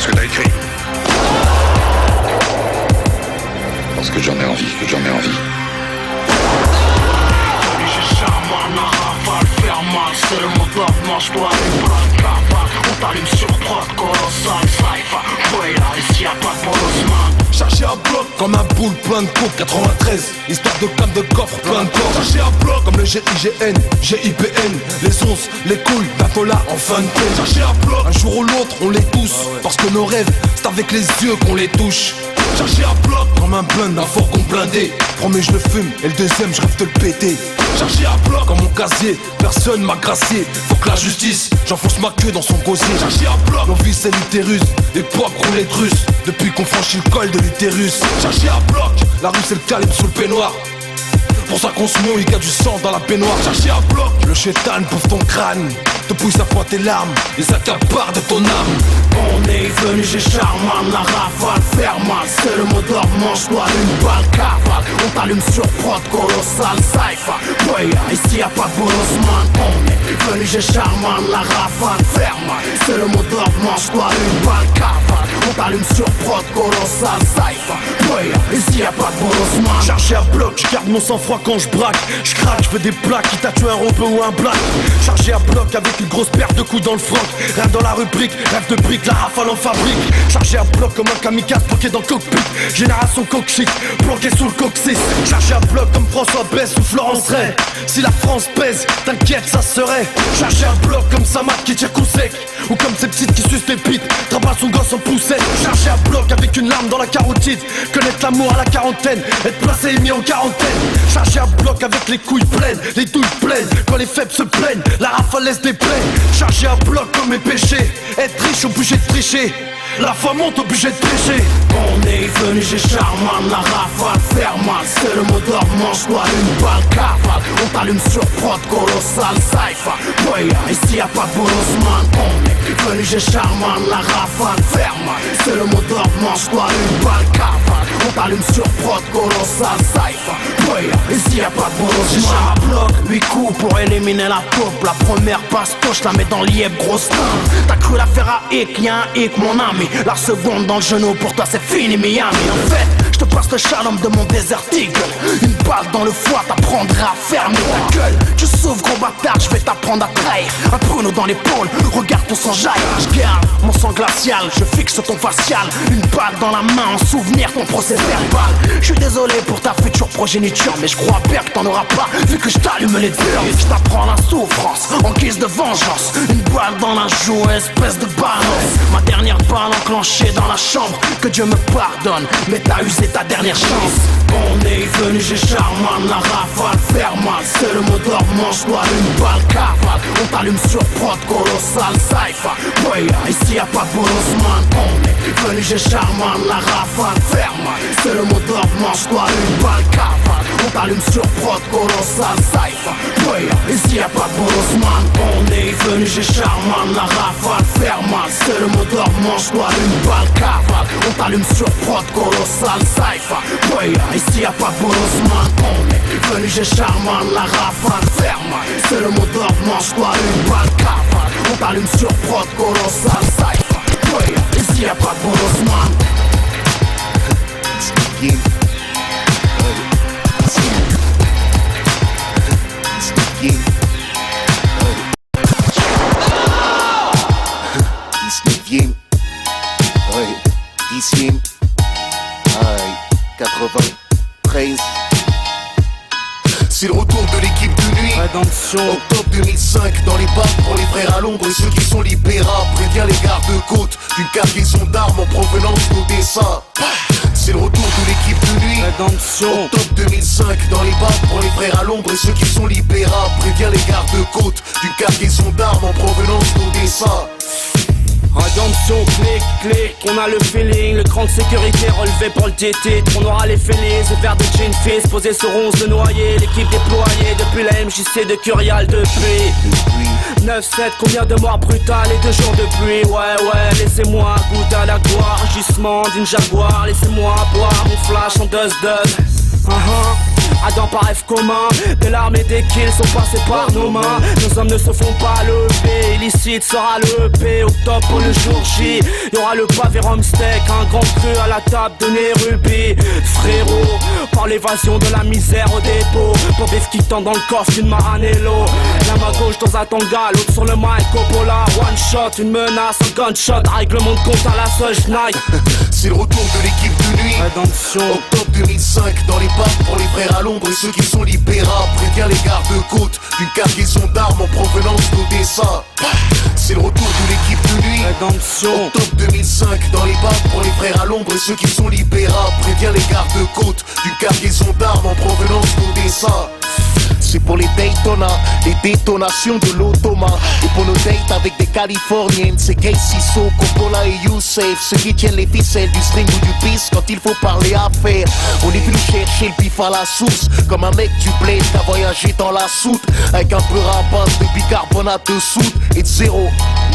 ce que t'as écrit. Parce que j'en ai envie, C'est le mot d'ordre, mange-toi une bonne cavale. On t'allume sur prod, colossal, cypher. Ouais, là, ici y'a pas de bolosman. Chargé à bloc comme un boule plein de coups 93, histoire de canne de coffre plein de corps. Chargé à bloc comme le GIGN, GIPN, les onces, les couilles, bientôt là en fin de peine. Chargé à bloc, un jour ou l'autre on les tousse, parce que nos rêves, c'est avec les yeux qu'on les touche. Chargé à bloc comme un blind d'un fourgon blindé. Premier je le fume et le deuxième je rêve de le péter. Chargé à bloc comme mon casier, personne m'a gracié. Faut que la justice, j'enfonce ma queue dans son gosier. Chargé à bloc, l'envie c'est l'utérus, époque roulette russe. Depuis qu'on franchit le col de l'utérus. Chargé à bloc, la rue c'est le calibre sous le peignoir. Pour ça qu'on se mouille, il y a du sang dans la baignoire. Chargé à bloc, le chétan bouffe ton crâne, te pousse à pointe tes larmes, et s'accapare de ton âme. On est venu chez Charman, la rafale faire mal. C'est le mot d'ordre, mange-toi une balle cavale. On t'allume sur prod, colossal, cypher. Ouais, ici y'a pas de bolosman. On est venu chez Charman, la rafale faire mal. C'est le mot d'ordre, mange-toi une balle cavale. On t'allume sur prod, colossal, cypher. Ouais, ici y'a pas de bolosman. Chargé à bloc, je garde mon sang-froid quand je braque. Je craque, je fais des plaques, quitte à tuer un ropeux ou un black. Chargé à bloc avec une grosse paire de coups dans le froc. Rêve dans la rubrique, rêve de briques, la rafale en fabrique. Chargé à bloc comme un kamikaze bloqué dans le cockpit. Génération coke shit, bloqué sous le coccyx. Chargé à bloc comme François Bess ou Florence Ray. Si la France pèse, t'inquiète ça serait. Chargé à bloc comme Samad qui tire coup sec. Ou comme ces petites qui sucent des pites, travaille son gosse en poussette. Chargé à bloc avec une larme dans la carotide. Connaître l'amour à la quarantaine, être placé et mis en quarantaine. Chargé à bloc avec les couilles pleines, les douilles pleines. Quand les faibles se plaignent, la rafale laisse des plaies. Chargé à bloc comme mes péchés, être riche obligé de tricher. La foi monte obligé de pécher. On est venu chez Charman, la rafale faire mal. C'est le mot d'ordre, mange-toi une balle cavale. On t'allume sur prod, colossal, cypher. Ouais, ici y'a pas de bolosman. On est venu chez Charman, la rafale faire mal. C'est le mot d'ordre, mange-toi une balle cavale. On t'allume sur prod, colossal, cypher. Ouais, ici y'a pas de bolosman. Chargé à bloc, 8 coups pour éliminer la taupe. La première pastoche, la mets dans l'IEP, grosse teinte. T'as cru la faire à hic, y'a un hic, mon ami. La seconde dans le genou, pour toi c'est fini Miami. En fait, je te passe le shalom de mon désert eagle. Une balle dans le foie t'apprendra à fermer ta gueule. Tu sauves gros bâtard, je vais t'apprendre à trahir. Un pruneau dans l'épaule, regarde ton sang jaillir. Je garde mon sang glacial, je fixe ton facial. Une balle dans la main, en souvenir ton procès verbal. Je suis désolé pour ta future progéniture, mais je crois bien que t'en auras pas, vu que je t'allume les durs. Je t'apprends la souffrance, en guise de vengeance. Une balle dans la joue, espèce de balance. Ma dernière balle enclenchée dans la chambre, que Dieu me pardonne, mais t'as usé ta dernière chance. On est venu chez Charman, la rafale faire mal. C'est le mot d'ordre, mange-toi une balle cavale. On t'allume sur prod, colossal, cypher. Ouais, ici y'a pas de bolosman. On est venu chez Charman, la rafale faire mal. C'est le mot d'ordre, mange-toi une balle cavale. On t'allume sur prod, colossal, cypher. Ouais, ici y'a pas de bolosman. On est venu chez Charman, la rafale faire mal. C'est le mot d'ordre, mange-toi une balle cavale. On t'allume sur prod, colossal, cypher. Ouais, ici y'a pas de bolosman. On est venu chez Charman, la rafale faire mal. C'est le mot d'ordre, mange-toi une balle cavale. On t'allume sur prod, colossal, cypher. Ouais, ici y'a pas de bolosman. Dixième, 93. C'est le retour de l'équipe de nuit. Rédemption. Octobre 2005, dans les bars pour les frères à l'ombre et ceux qui sont libérables. Prévient les gardes-côtes d'une cargaison d'armes en provenance d'Odessa. C'est le retour de l'équipe de nuit. Rédemption. Octobre 2005, dans les bars pour les frères à l'ombre et ceux qui sont libérables. Prévient les gardes-côtes d'une cargaison d'armes en provenance d'Odessa. Rédemption, clic, clic, on a le feeling. Le cran de sécurité relevé pour le DT. On aura les félix, le verre de gin fizz posé sur 11 de noyer. L'équipe déployée depuis la MJC de Curial depuis 9-7, combien de morts brutales et 2 jours de pluie. Ouais, laissez-moi goûter à la gloire. Gisement d'une jaguar, laissez-moi boire mon flash en dust. Adam par rêve commun, des larmes et des kills sont passés par nos mains. Nos hommes ne se font pas lever, ils Acide sera le EP au top pour le jour J. Y'aura le pavé rhum steak, un grand cru à la table de Nérubi. Frérot, par l'évasion de la misère au dépôt, pour des skitants dans le coffre d'une Maranello. La main gauche dans un tanga, l'autre sur le mic, Coppola, one shot, une menace, un gunshot, règlement de compte à la Suge Night. C'est le retour de l'équipe de nuit. Rédemption. Octobre 2005, dans les parcs pour les frères à l'ombre et ceux qui sont libérables. Prévient les gardes-côtes d'une cargaison d'armes en provenance d'Odessa. C'est le retour de l'équipe de nuit. Rédemption. Octobre 2005, dans les parcs pour les frères à l'ombre et ceux qui sont libérables. Prévient les gardes-côtes d'une cargaison d'armes en provenance d'Odessa. C'est pour les Daytona, les détonations de l'automa. Et pour nos dates avec des Californiennes, c'est Gay Siso, Coppola et Youssef. Ceux qui tiennent les ficelles du string ou du bis quand il faut parler affaires. On est venu chercher le bif à la source, comme un mec du bled qui a voyagé dans la soute. Avec un peu à base de bicarbonate de soude et de 0,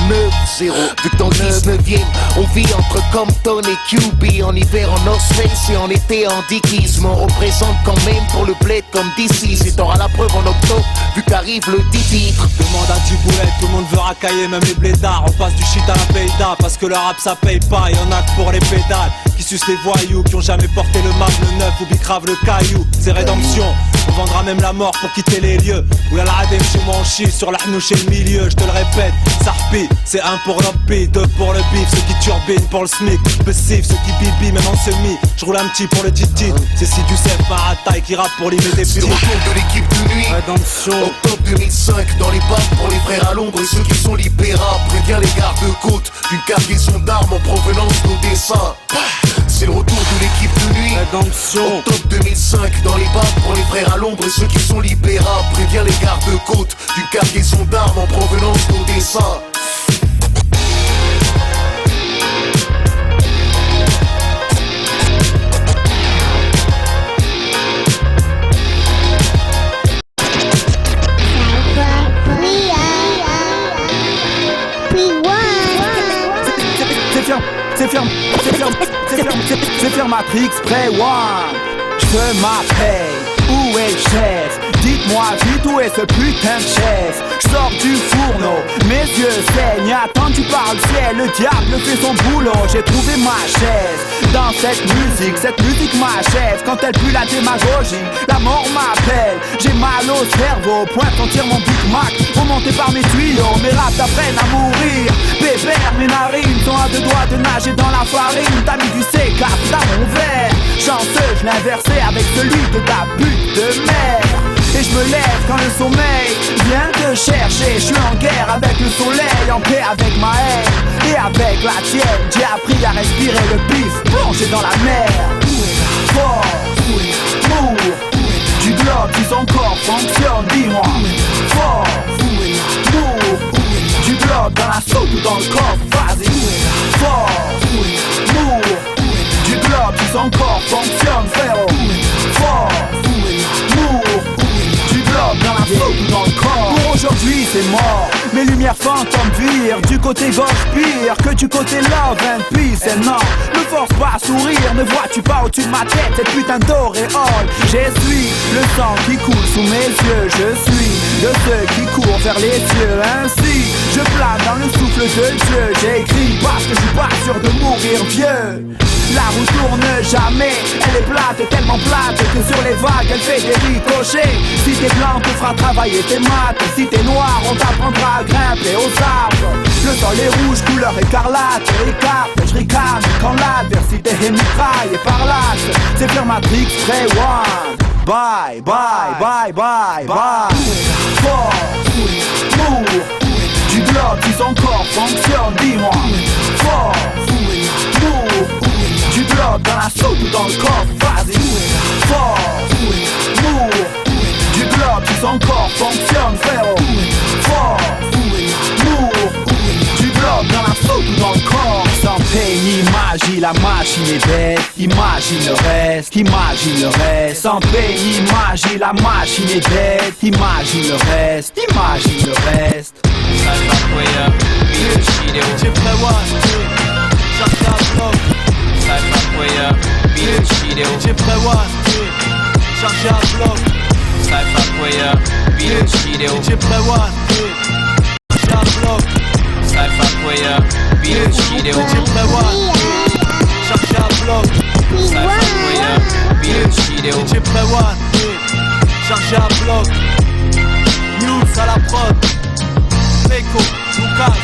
9, 0. Vu que dans le 19ème, on vit entre Compton et QB. En hiver en North Face et en été en Dickies. Mais on représente quand même pour le bled comme DC. Et t'auras la preuve en octobre, vu qu'arrive le 10 titres. Demande à Diboulet, tout le monde veut racailler, même les blédards. On passe du shit à la payda, parce que le rap ça paye pas. Y'en a que pour les pédales, qui sucent les voyous, qui ont jamais porté le marbre, le neuf ou bicrave le caillou. C'est rédemption, on vendra même la mort pour quitter les lieux. Où la radem chez moi on chie, sur la hnouche et le milieu. Je te le répète, Sarpi, c'est 1 pour l'oppi, 2 pour le bif. Ceux qui turbinent pour le smic, Bessif, ceux qui bibi même en semi. Je roule un petit pour le titi, c'est si du Sef Marataï qui rappe pour limer des petits. C'est le retour de l'équipe de nuit. Rédemption. Octobre 2005, dans les parcs pour les frères à l'ombre et ceux qui sont libérables. Prévient les gardes-côtes d'une cargaison d'armes en provenance d'Odessa. C'est le retour de l'équipe de nuit. Rédemption. Octobre 2005, dans les parcs pour les frères à l'ombre et ceux qui sont libérables. Prévient les gardes-côtes d'une cargaison d'armes en provenance d'Odessa. C'est Matrix Pré One. Je m'appelle, où est le chef? Dites-moi vite où est ce putain de chef. Je sors du fourneau, mes yeux saignent. Attends tu parles ciel, le diable fait son boulot. J'ai trouvé ma chaise dans cette musique m'achève. Quand elle pue la démagogie, la mort m'appelle. J'ai mal au cerveau, pointe on tire mon Big Mac. Remonté par mes tuyaux, mes raps apprennent à mourir. Pépère, mes narines sont à 2 doigts de nager dans la farine. T'as mis du C4 dans mon verre. Chanceux, je l'ai inversé avec celui de ta pute de mère. Et je me lève quand le sommeil vient te chercher. Je suis en guerre avec le soleil, en paix avec ma haine et avec la tienne. J'ai appris à respirer le pif, plongé dans la mer. Fort, lourd, du globe qui son corps fonctionne, dis-moi. Fort, lourd, du globe dans la soupe ou dans le coffre, vas-y. Fort, lourd, du globe qui son corps fonctionne, frérot. Fort, lourd, du globe dans la soupe ou dans le corps. Pour aujourd'hui c'est mort, mes lumières fantômes virent. Du côté gauche pire que du côté love and peace. Et non, ne force pas à sourire, ne vois-tu pas au-dessus de ma tête cette putain d'auréole. J'essuie le sang qui coule sous mes yeux. Je suis de ceux qui courent vers les cieux. Ainsi, je plane dans le souffle de Dieu. J'écris parce que je suis pas sûr de mourir vieux. La roue tourne jamais, elle est plate, tellement plate que sur les vagues elle fait des ricochets. Si t'es blanc, on te fera travailler tes maths. Si t'es noir, on t'apprendra à grimper aux arbres. Le sol est rouge, couleur écarlate, écarte, je ricane quand l'adversité est mitraille et par l'âge. C'est faire Matrix Pré One. Bye, bye, bye, bye, bye. Fort, lourd, du globe qui son corps fonctionne, dis-moi. Fort, lourd, du globe dans la soupe ou dans le coffre, vas-y. Fort, lourd, du globe qui son corps fonctionne, frérot. Fort, lourd, du globe dans la soupe ou dans le corps. Sans paix ni magie, la machine est bête. Imagine le reste, imagine le reste. Sans paix ni magie, la machine est bête. Imagine le reste, imagine le reste. J'ai pré one, j'arrive à bloc. J'ai pré one, chargé à bloc. J'ai pré one, chargé à bloc. vidéo. Chargé à bloc. Vidéo. DJ Prewan, chargé à bloc. News à la prod. Peko, Lucas,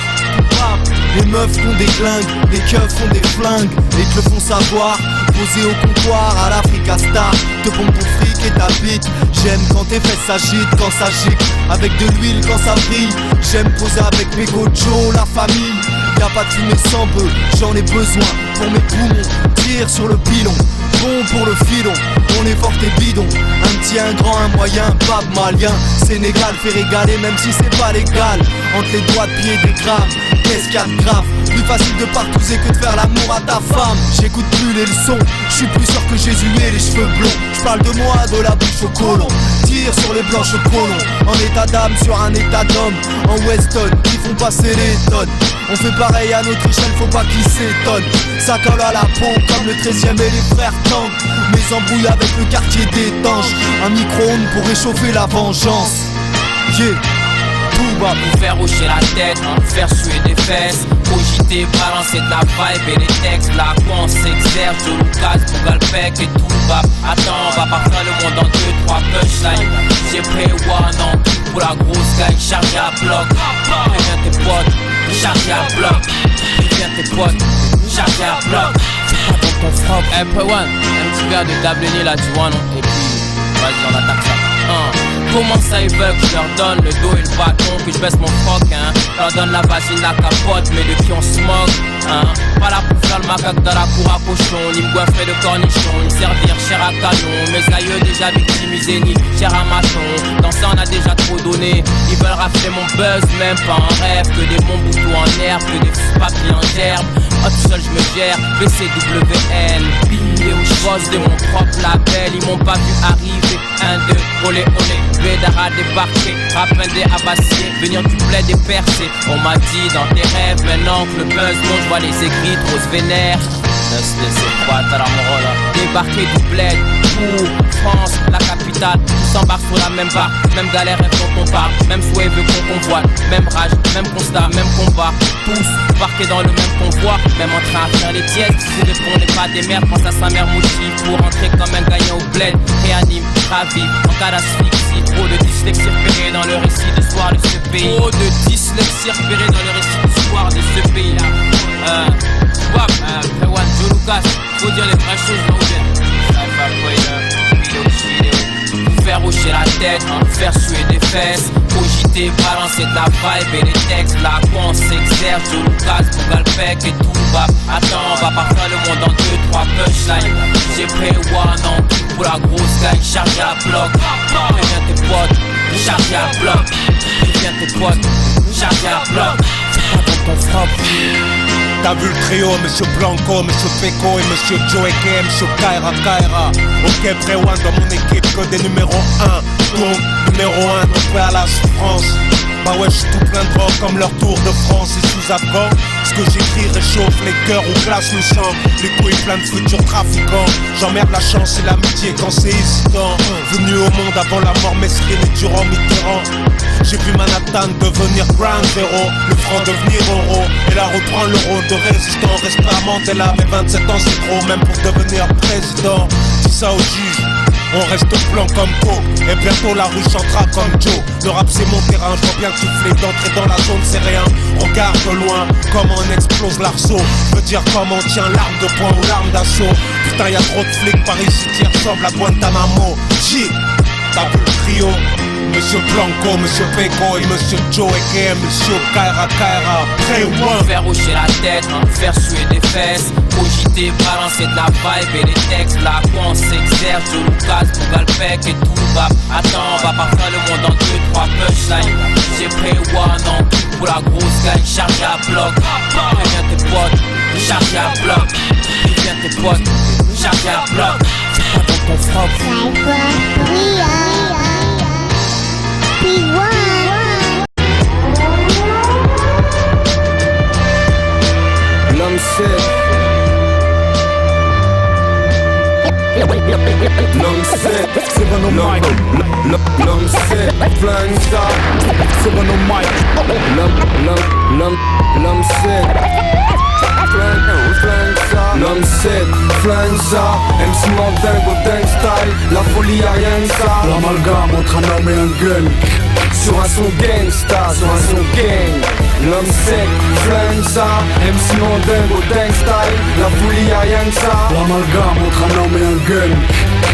rap. Les meufs font des glingues, les keufs font des flingues. Et te le font savoir, posé au comptoir à l'Africa Star. Te pompe ton fric et ta bite. J'aime quand tes fesses s'agitent, quand ça gicle. Avec de l'huile quand ça brille. J'aime poser avec Peko Joe, la famille. Y'a pas de fumée sans bœuf, j'en ai besoin pour mes poumons. Tire sur le pilon, bon pour le filon. On est fort et bidon, un petit, un grand, un moyen, bab malien. Sénégal fait régaler même si c'est pas légal. Entre les doigts de pied des grammes, qu'est-ce qu'il y a de grave? Plus facile de partouzer que de faire l'amour à ta femme. J'écoute plus les leçons, je suis plus sûr que Jésus ait les cheveux blonds. J'parle de moi, de la bouche au colon. Tire sur les blanches colons, en état d'âme sur un état d'homme. En Weston, ils font passer les tonnes. On fait pareil à notre échelle, faut pas qu'ils s'étonnent. Ça colle à la peau comme le 13e et les frères Tang. Mes embrouilles avec le quartier d'étanche. Un micro-ondes pour réchauffer la vengeance. Yeah, tout bas. Vous faire hocher la tête, faire suer des fesses. Cogiter, balancer de la vibe et les textes. Là quoi on s'exerce, Joe Lucas, Bougalpec et tout bas. Attends, on va pas faire le monde en 2-3 punchlines. J'ai pris one en tout pour la grosse gagne. Chargé à bloc, préviens tes potes. Chargé à bloc, préviens tes potes. Chargé à bloc, c'est pas dans ton frappe. Hey Prewan, un petit verre de Dableni là tu vois non. Et puis, vas-y on attaque ça. Comment ça ils veulent que je leur donne le dos et le bâton, puis je baisse mon froc, hein. Je leur donne la vagine, la capote, mais depuis on se moque, hein. Pas là pour faire le macaque dans la cour à cochon, ni me goinfrer de cornichons, ni servir cher à canon. Mes aïeux déjà victimisés, ni cher à maçon. Dans ça on a déjà trop donné. Ils veulent rafler mon buzz, même pas en rêve. Que des bons boutons en herbe, que des papiers en gerbe. Ah tout seul je me gère, BCWN. Et où je bosse de mon propre label. Ils m'ont pas vu arriver. 1, 2, olé olé. Bédara débarqué, rappel des abassiers. Venir du bled et percé. On m'a dit dans tes rêves, maintenant que le buzz monte, je vois les écrits, trop se vénère. C'est quoi débarquer du bled, pour France, la capitale. Tous s'embarquent sur la même barre, même galère et faut qu'on parle. Même souhait veut qu'on convoite, même rage, même constat, même combat. Tous parqués dans le même convoi, même en train à faire les tièdes. Vous répondez pas des merdes, pense à sa mère motive pour rentrer comme un gagnant au bled. Réanime, ravive, en cas d'asphyxie. Trop de dyslexie repérée dans le récit d'histoire de ce pays. Trop de dyslexie repérée dans le récit d'histoire de ce pays là. Prewan, Joe Lucas, faut dire les vraies choses là où vous faire hocher la tête, faire suer des fesses. Cogiter, balancer de la vibe et les textes. Là quoi on s'exerce, Joe Lucas, Bougalpec et tout bas. Attends, on va pas faire le monde en 2-3 punchlines. J'ai pris one en tout pour la grosse gagne. Chargé à bloc, préviens tes potes. Chargé à bloc, préviens tes potes. Chargé à bloc, c'est pas dans ton frappe. T'as vu le trio, Monsieur Blanco, Monsieur Peko et Monsieur Joe Eke, Monsieur Kaira Kaira. Ok, Prewan dans mon équipe, que des numéros 1. Donc, numéro 1, donc prêt à la souffrance. Bah ouais, j'suis tout plein de drogue comme leur tour de France et sous Afghan. Ce que j'écris réchauffe les cœurs ou glace le sang. Les couilles plein de futurs trafiquants. J'emmerde la chance et l'amitié quand c'est hésitant. Venu au monde avant la mort mesquine et durant Mitterrand. J'ai vu Manhattan devenir Ground Zero, le franc devenir euro, et là reprend le rôle de résistant. Respect à Mandela, mais 27 ans c'est trop, même pour devenir président. Dis ça au juge, on reste blanc comme Co, et bientôt la rue chantera comme Joe. Le rap c'est mon terrain, je vois bien que tu flèches d'entrer dans la zone, c'est rien. Regarde de loin, comment on explose l'arceau. Je veux dire comment on tient l'arme de poing ou l'arme d'assaut. Putain y'a trop de flics par ici qui ressemblent à Guantanamo. Shit, t'as vu le trio, Monsieur Blanco, Monsieur Peko et Monsieur Joe Eke, Monsieur Kaira Kaira. Prewan. Faire hocher la tête, faire suer des fesses. Cogiter, balancer de la vibe et les textes. Là quoi on s'exerce, Joe Lucas, Bougalpec et tout bas. Attends, on va pas faire le monde en 2-3 punchlines. J'ai pris one en tout pour la grosse gagne. Chargé à bloc, préviens tes potes. Chargé à bloc, préviens tes potes. Chargé à bloc, c'est pas dans ton frappe. L'homme sait. L'homme sait. L'homme sait. Flying star. L'homme sait. entre un homme et un gun. Sur un son gangsta, sur un son gang. L'homme sec, flingue ça. MC Mondingo, tank style. La folie y'a rien que ça. L'amalgame entre un homme et un gun.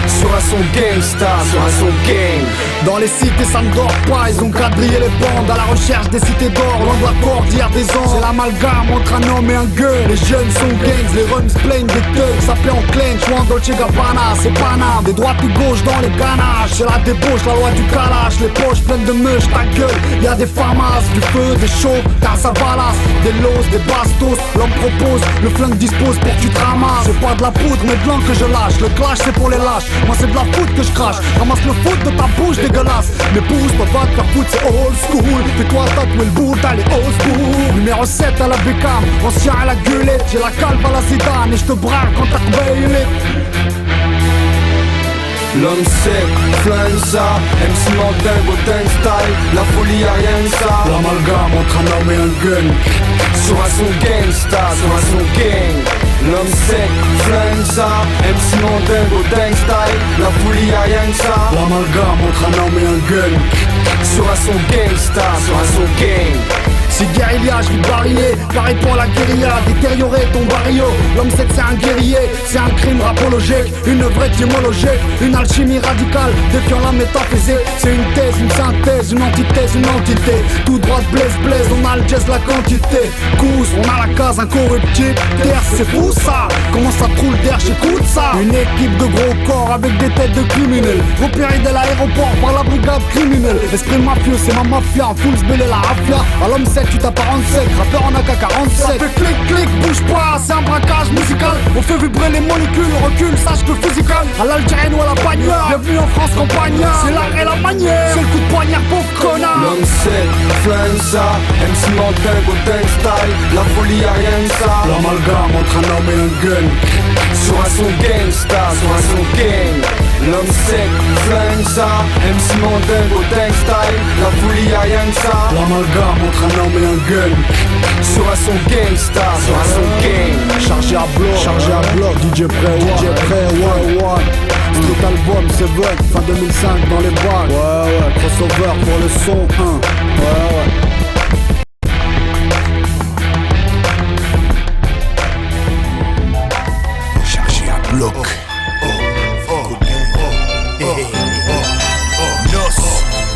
Sur un son gangsta, sur un son gang. Dans les cités ça ne dort pas, ils ont quadrillé les bandes à la recherche des cités d'or, loin de la porte d'hier des ans. C'est l'amalgame entre un homme et un gun. Les jeunes sont gangs, les rums plaignent des thugs. Ça fait en clench ou en Dolce Gabbana. C'est Paname, des droites ou gauche dans les ganaches. C'est la débauche, la loi du calage. Les poches pleines de meuches, ta gueule. Y'a des famas, du feu, des chauds, car ça balasse. Des losses, des bastos, l'homme propose, le flingue dispose pour que tu te ramasses. C'est pas de la poudre mais de l'encre que je lâche. Le clash c'est pour les lâches, moi c'est de la foudre que je crache. Ramasse le foot de ta bouche dégueulasse. Mais pousse, toi va te faire foutre, c'est old school. Fais-toi tatouer le bout, t'as les old school. Numéro 7 à la Beckham, ancien à la gueulette. J'ai la calve à la Zidane et je te braque quand t'as rebaillé. L'homme sec, flingue ça. MC Mondingo, tank style. La folie y'a rien que ça. L'amalgame entre un homme et un gun. Sur un son gangsta, sur un son gang. L'homme sec, flingue ça. MC Mondingo, tank style. La folie y'a rien que ça. L'amalgame entre un homme et un gun. Sur un son gangsta, sur un son gang. C'est guérilla, je vis barillé, pareil pour la guérilla, détériorer ton barrio. L'homme sec c'est un guerrier, c'est un crime rapologique, une vraie étymologique, une alchimie radicale, défiant la métaphysique. C'est une thèse, une synthèse, une antithèse, une entité. Tout droit de blaise, on a le jazz, la quantité. Cousse, on a la case incorruptible. Terre, c'est fou ça, comment ça troule d'air, j'écoute ça. Une équipe de gros corps avec des têtes de criminels, repérés de l'aéroport par la brigade criminelle. Esprit mafieux, c'est ma mafia, full sbélé la rafia. À l'homme sec, tu t'apparentes sec, rappeur en AK-47. Ça fait clic clic, bouge pas, c'est un braquage musical. On fait vibrer les molécules, recule, sache que physical. À l'algérienne ou à la bagnole, bienvenue en France campagnard. C'est l'art et la manière, c'est le coup de poignard pauvre connard. L'homme sec, flingue ça. MC Mondingo, tank style. La folie y'a rien que ça. L'amalgame entre un homme et un gun. Sur un son gangsta, sur un son gang. L'homme sec, flingue ça. MC Mondingo, tank style. La folie y'a rien que ça. L'amalgame entre un homme et un gun. Sur un son gangsta, sur un son gang. Chargé à bloc, DJ Pré One. Street album, Seven, fin 2005 dans les bacs. Ouais, crossover pour le son, hein. Ouais. Chargé à bloc.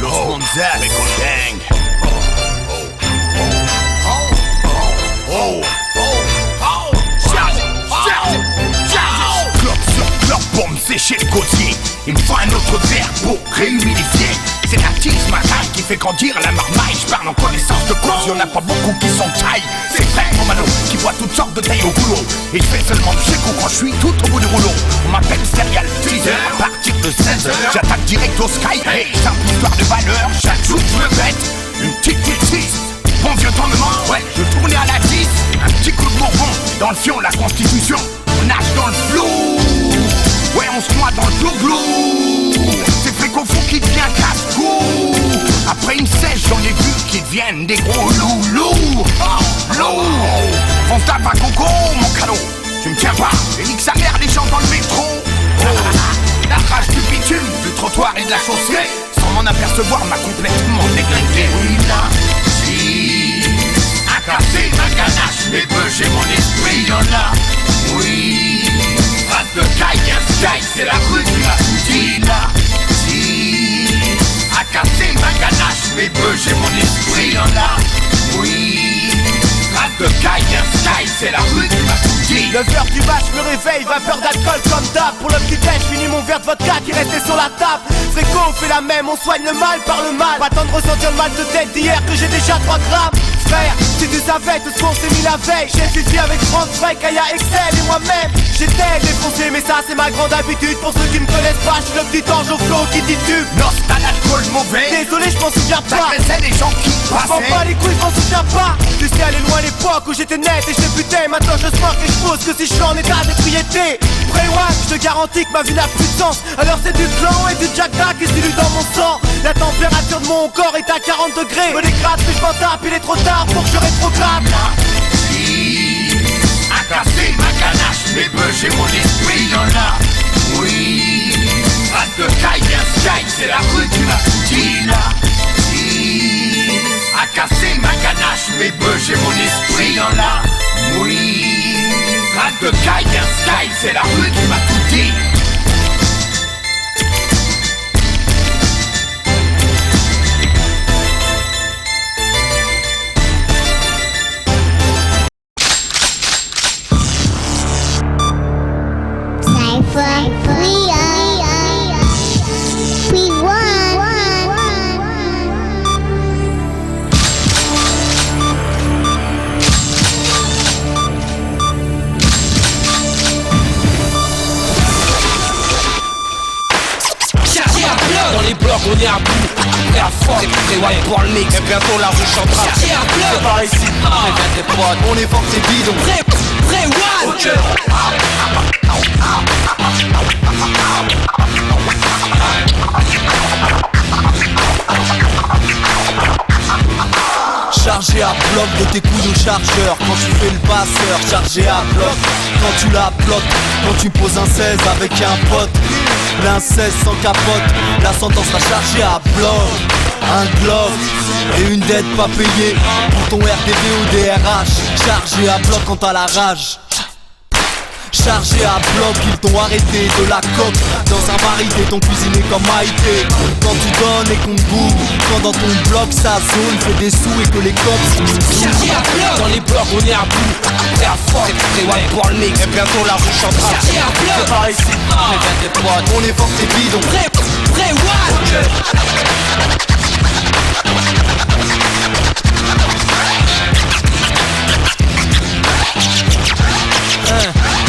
Los Monzas, Gang. Pour me sécher le côtier, il me faut un autre verre pour réhumidifier. C'est la tise ma taille qui fait grandir la marmaille. Je parle en connaissance de cause, y'en a pas beaucoup qui sont taille. C'est vrai mon mano, qui voit toutes sortes de tailles au boulot. Et je fais seulement du chéco quand je suis tout au bout du rouleau. On m'appelle serial teaser, à partir de 16h j'attaque direct au sky. Hey, simple histoire de valeur, chaque jour je me bête. Une petite tease, bon vieux temps me manque, ouais, je tournais à la 10. Un petit coup de bourbon, dans le fion la constitution. On nage dans le flou. Ouais, on se noie dans le glou-glou. C'est fait qu'au fond qui devient casse-cou. Après une sèche, j'en ai vu qui deviennent des gros loulous. Oh, lourd. On se tape un coco, mon canot. Tu me tiens pas, et nique sa mère les gens dans le métro. La rage du bitume, du trottoir et de la chaussée, sans m'en apercevoir, m'a complètement déglingué. Oui, là, si, à casser ma ganache, mais peu j'ai mon esprit, y'en a. Oui. De caille, un sky, c'est la rue qui m'a dit là. Si, à casser ma ganache, mais peu j'ai mon esprit en là. Oui, rate de caille, un sky, c'est la rue qui m'a dit. 9h du match, je me réveille, vapeur d'alcool comme d'hab. Pour le petit déj, finis mon verre de vodka qui restait sur la table. Fréco, on fait la même, on soigne le mal par le mal. Pas temps de ressentir le mal de tête d'hier que j'ai déjà 3 grammes. Frère, si tu savais tout ce qu'on s'est mis la veille. J'ai suivi avec Franck, Frey, Kaya, Excel et moi-même. J'étais défoncé, mais ça c'est ma grande habitude. Pour ceux qui me connaissent pas, je suis le petit ange au flow qui titube. Non, c'est un alcool mauvais. Désolé, je m'en souviens pas. T'agressais les gens qui passaient. Je m'en bats les couilles, je m'en souviens pas. Tu sais aller loin l'époque où j'étais net et je butais. Maintenant je smoke et je pose que si je suis en état d'ébriété. Pré One, je te garantis que ma vie n'a plus de sens. Alors c'est du clan et du Jack Dack et c'est dans mon sang. La température de mon corps est à 40 degrés. Me dégrade, mais je m'en tape, il est trop tard pour que je rétrograde. À casser ma ganache, mais peu j'ai mon esprit, y'en a. Oui, rate de caille, un sky, c'est la rue qui m'a de caille, bien style, c'est la rue qui m'a tout dit. On est à bout, prêt à fort, c'est ouais pour le mix. Et bientôt la rue chantera. C'est par ici, préviens tes potes. On est fort, c'est bidon. Prêt one. Ok. Chargé à bloc de tes couilles au chargeur. Quand tu fais le passeur, chargé à bloc. Quand tu la bloques, quand tu poses un 16 avec un pote. L'inceste sans capote, la sentence sera chargée à bloc. Un Glock et une dette pas payée pour ton RDV ou DRH. Chargé à bloc quand t'as la rage. Chargé à bloc, ils t'ont arrêté de la coque. Dans un marité, ton cuisiné comme Maïté. Quand tu donnes et qu'on te boue, quand dans ton bloc sa zone fait des sous et que les cops. Chargé à bloc, dans les blocs on est à bout. Prêt à fort, c'est ouais pour le mix. Et bientôt la rue chantera. Chargé à bloc, c'est par ici, préviens tes potes. On est fort, c'est bidon. Prêt one.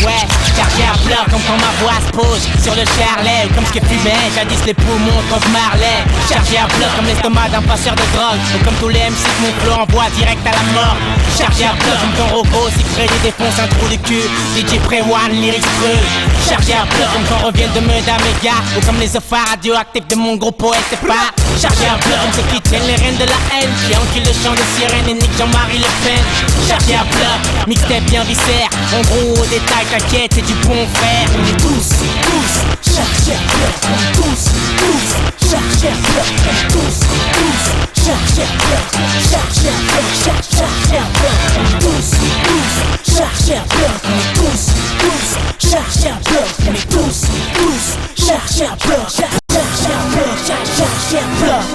Ouais, chargé à bloc comme quand ma voix se pose sur le charlet. Ou comme ce que fumait jadis les poumons contre Marley. Chargé à bloc comme l'estomac d'un passeur de drogue. Ou comme tous les MC que mon flow envoie direct à la mort. Chargé à bloc comme ton robot si Freddy défonce un trou de cul. DJ Pre-One, lyrics creux. Chargé à bloc comme quand reviennent de Meda Mega. Ou comme les ophares radioactifs de mon gros poète pas. Chargé à bloc comme ceux qui tiennent les reines de la haine. Qui enculent le chant de sirène et nique Jean-Marie Le Pen. Chargé à bloc, mixtape bien viscère. En gros au détail t'inquiète c'est du bon frère. On est tous chargés à bloc. On est tous chargés à bloc. On est tous chargés à bloc. Chargés à bloc, chargés à bloc. On est tous chargés à bloc. On est tous chargés à bloc. On est tous chargés à bloc. Chargés à bloc, chargés à bloc.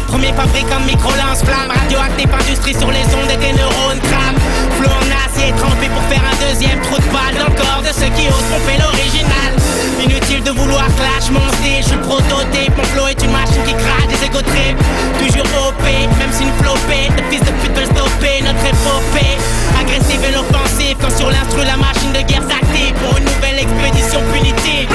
Premier fabricant de micro-lance-flamme. Radioactif industrie sur les ondes et tes neurones crament. Flot en acier trempé pour faire un deuxième trou de balle dans le corps de ceux qui osent tromper l'original. Inutile de vouloir clash mon style. Je suis le prototype, mon flow est une machine qui crache des égo-trips. Toujours OP, même si une flopée de fils de pute veulent stopper notre épopée. Agressive et l'offensive, quand sur l'instru la machine de guerre s'active pour une nouvelle expédition punitive.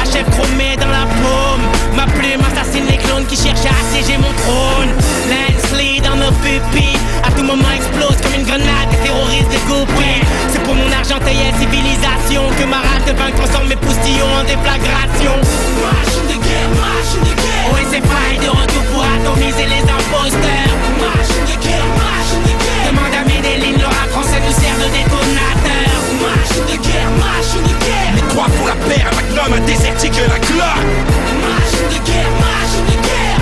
Achève chromé dans la paume. Ma plume assassine les clones qui cherchent à assiéger mon trône. Lansley dans nos pupilles, à tout moment explose comme une grenade et terrorise des goupies. C'est pour mon argenteuil civilisation que ma rage de vaincre transforme mes poustillons en déflagration. Machine de guerre, machine de guerre. Oh et c'est failles de retour pour atomiser les imposteurs. Machine de guerre, machine de guerre. Demande à Medellin, le rap français nous sert de détonateur. Machine de guerre, machine de guerre. Les trois font la paire, un magnum, un désertique, la gloire. Machine de guerre, machine de guerre.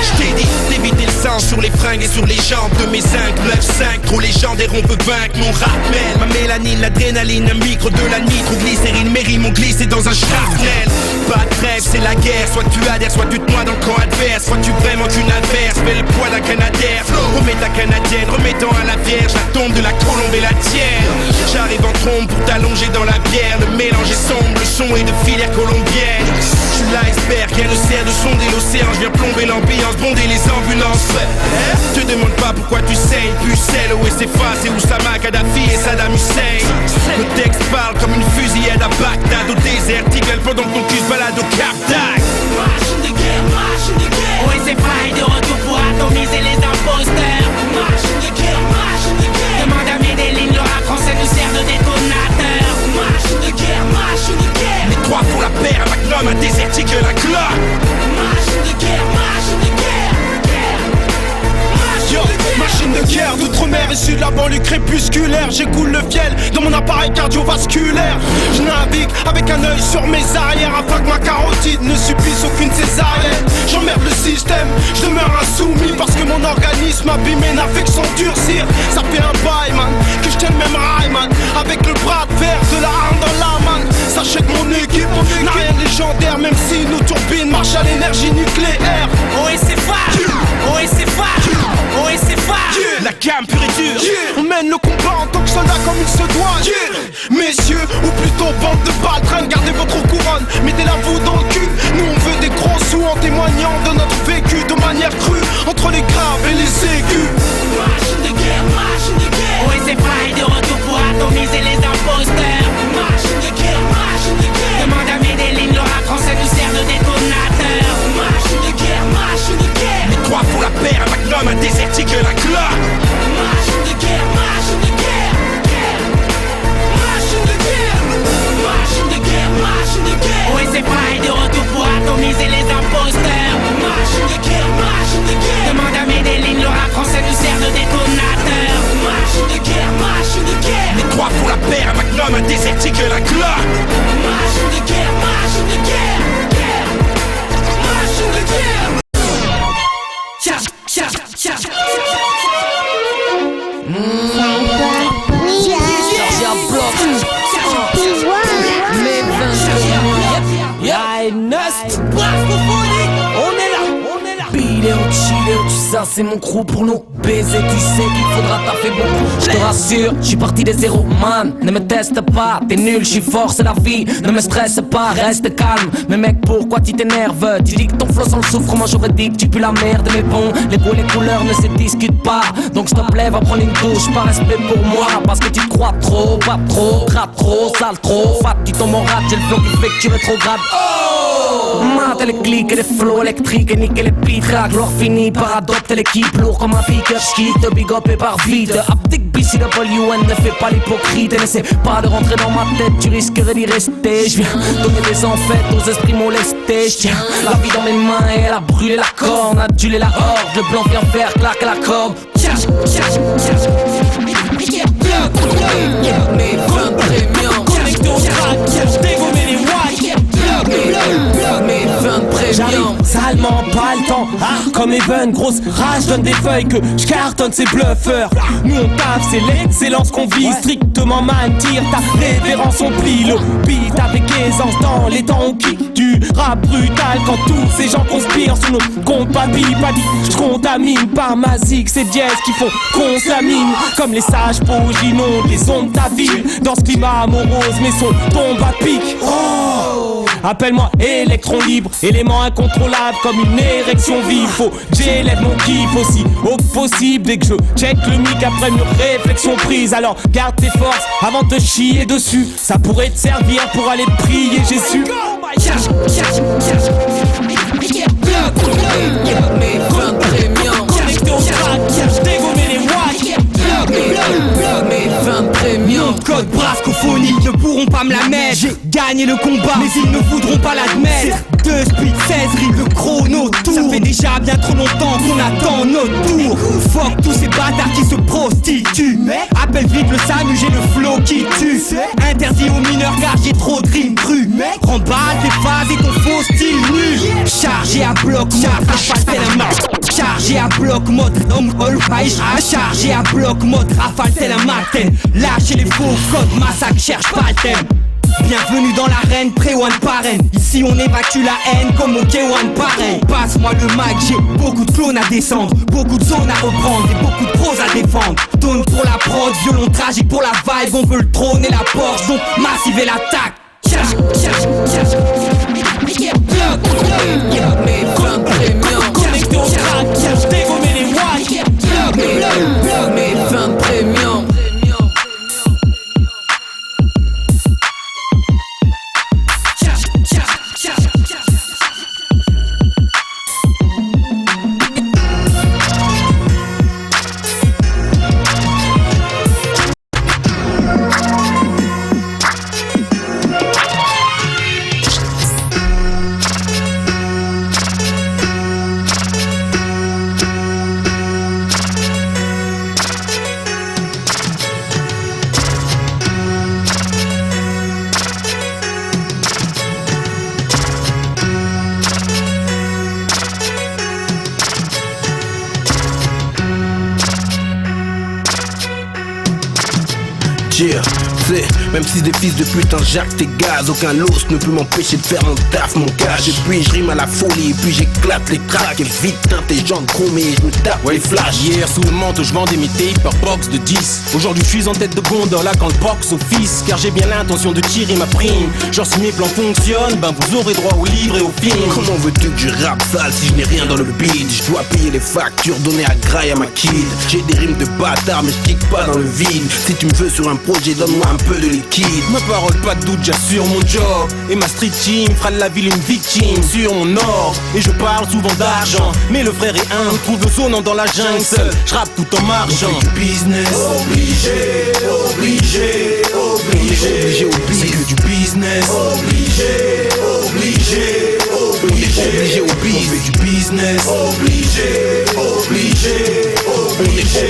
J't'ai dit d'éviter le sang sur les fringues et sur les jambes de mes 5, 9, 5. Trop légendaire, on peut vaincre mon rap mêle ma mélanine, l'adrénaline, un micro de la nitroglycérine. Mes rimes ont glissé dans un charnel. Pas de trêve, c'est la guerre. Soit tu adhères, soit tu te noies dans le camp adverse. Soit tu vraiment qu'une adverse. Fais le poids d'un canadair. Remets ta canadienne, remettant à la vierge la tombe de la colombe et la tienne. J'arrive en trombe pour t'allonger dans la bière. Le mélange est sombre, le son est de filière colombienne. J'suis l'iceberg, rien ne sert de sonder l'océan. J'viens plomber l'ambiance, bonder les ambulances. Te demande pas pourquoi tu saignes. Pucelle, où est CFA, c'est Oussama, Kadhafi et Saddam Hussein. Le texte parle comme une fusillade à Bagdad. Au désert, Tigel pendant que ton cul se balade au Cap d'Agde. Machine de guerre, machine de guerre. Oh et c'est failles de retour pour atomiser les imposteurs. Machine de guerre, machine de guerre. Demande à Medellin, le rap français nous sert de détonateur. Machine de guerre, machine de guerre. Les trois font la paire, un magnum, un désertique, la gloire. Machine de guerre, machine de guerre. Yo, machine de guerre d'outre-mer et issu de la banlieue crépusculaire. J'écoule le fiel dans mon appareil cardiovasculaire. Je navigue avec un œil sur mes arrières afin que ma carotide ne subisse aucune césarienne. J'emmerde le système, je demeure insoumis parce que mon organisme abîmé n'a fait que s'endurcir. Ça fait un bail man, que je tiens le même rail man, avec le bras de fer de la arme dans la main. Sachez que mon équipe n'a rien de légendaire, même si nos turbines marchent à l'énergie nucléaire. Oh et c'est fort, oh et c'est fort, oh et c'est fort. La gamme pure et dure, on mène le combat en tant que soldat comme il se doit. Messieurs, ou plutôt bande de baltrins, gardez votre couronne, mettez-la vous dans le cul. Nous on veut des gros sous en témoignant de notre vécu de manière crue, entre les graves et les aigus. Machine de guerre, machine de guerre. Oh et c'est fort, de retour pour atomiser les imposteurs. Machine de guerre, machine de guerre. Demande à Medellin, le rap français nous sert de détonateur. Machine de guerre, machine de guerre. Les trois pour la paire, un magnum, un désertique, la gloire. Machine de guerre, machine de guerre. Machine de guerre, machine de guerre, machine de guerre. Oh et c'est fort, de retour pour atomiser les imposteurs. Machine de guerre, machine de guerre. Demande à Medellin, le rap français nous sert de détonateur. Machine de guerre, machine de guerre. Les trois pour la paire, un magnum, un désertique, la gloire. Machine de guerre, machine de guerre. Machine de guerre. Charge, charge, charge. Chargé à bloc. Mais 21 on est là, on est là. Bilé ou chillé ou tu sais c'est mon crew pour nous baiser. Tu sais qu'il faudra taffer beaucoup. Je te rassure, je suis parti des zéros man. Ne me teste pas, t'es nul, je suis fort, c'est la vie. Ne me stresse pas, reste calme. Mais mec pourquoi tu t'énerves? Tu dis que ton flow sans le souffre, moi j'aurais dit que tu pues la merde. Mais bon, les goûts et les couleurs ne se discutent pas. Donc s'il te plaît va prendre une douche, par respect pour moi. Parce que tu te crois trop, pas trop, rap trop, sale trop. Fat tu tombes en rate, j'ai le flow qui fait que tu rétrogrades. Mate les clics et les flows électriques et niquer les beats. La gloire finit par adopter l'équipe. Lourd comme un pick-up, skit, big up et par vide. Aptic BCWN ne fait pas l'hypocrite. Et n'essaie pas de rentrer dans ma tête, tu risquerais d'y rester. Je viens donner des enfêtes aux esprits molestés. Je tiens la vie dans mes mains et elle a brûlé la corne. Adulé la horde, le blanc vient faire claquer la corde. Charge, charge, charge. Mes 20 premiums. Connecté au track, je dégommé les watts. Mes 20 premiums. Salement pas le temps, comme Even, grosse rage donne des feuilles que je cartonne ces bluffeurs. Nous on taffe, c'est l'excellence qu'on vise. Strictement mentir, ta révérence on plie le beat avec aisance dans les temps on kick du rap brutal. Quand tous ces gens conspirent sur nos comptes pas dit, je contamine par ma zig, c'est dièse qui font qu'on s'amine. Comme les sages pauvres inondent les ondes de ta ville. Dans ce climat morose, mes sons tombent à pic. Appelle-moi électron libre, élément incontrôlable comme une érection vive. Faut que j'élève mon kiff aussi haut que possible. Dès que je check le mic après une réflexion prise. Alors garde tes forces avant de te chier dessus. Ça pourrait te servir pour aller prier Jésus. Charge, charge, charge. Mes 20 premiums. Connecté au track, je dégommé les watts. Mes 20 premiums. Code brascophonie, ne pourront pas me la mettre. J'ai gagné le combat, mais ils ne voudront pas l'admettre. 2 speed, 16 rimes, le chrono tour. Ça fait déjà bien trop longtemps qu'on attend notre tour. Fuck tous ces bâtards qui se prostituent. Appelle vite le SAMU, j'ai le flow qui tue. Interdit aux mineurs car j'ai trop de rimes crues. Remballe tes phases et ton faux style nu. Chargé à bloc, rafale tel un match. Chargé à bloc mode homme all page. Chargé à bloc mode rafale tel un matin. Lâchez les faux codes, massacre, cherche pas le thème. Bienvenue dans l'arène, pré-one parraine. Ici on évacue la haine comme au K1 pareil. Passe-moi le mic, j'ai beaucoup de clones à descendre, beaucoup de zones à reprendre et beaucoup de pros à défendre. Tone pour la prod, violon tragique pour la vibe. On veut le trône et la Porsche, donc massive et l'attaque. Charge, charge, charge. Mes 20 premiums. Connecté au track, je dégommé les watts. Mes 20 premiums. Yeah, c'est, même si des fils de putain Jacques tes gaz, aucun los ne peut m'empêcher de faire mon taf, mon gage. Et puis je rime à la folie, et puis j'éclate les tracks. Et vite, tes jambes chromées, je me tape les flashs. Hier sous le manteau je vendais mes tapes par box de 10. Aujourd'hui je suis en tête de gondola quand le box office. Car j'ai bien l'intention de tirer ma prime. Genre si mes plans fonctionnent, ben vous aurez droit au livre et au film. Comment veux-tu que je rappe sale si je n'ai rien dans le beat? Je dois payer les factures, donner à graille à ma kid. J'ai des rimes de bâtard mais je kick pas dans le vide. Si tu me veux sur un projet, donne-moi un peu de liquide. Ma parole pas de doute, j'assure mon job. Et ma street team fera de la ville une victime sur mon ordre. Et je parle souvent d'argent, mais le frère est un, trouve le sonnant dans la jungle seul. J'rappe tout en marchant. Business, obligé, obligé, obligé, obligé, c'est que du business, obligé, obligé, obligé, on fait du business, obligé, obligé, obligé,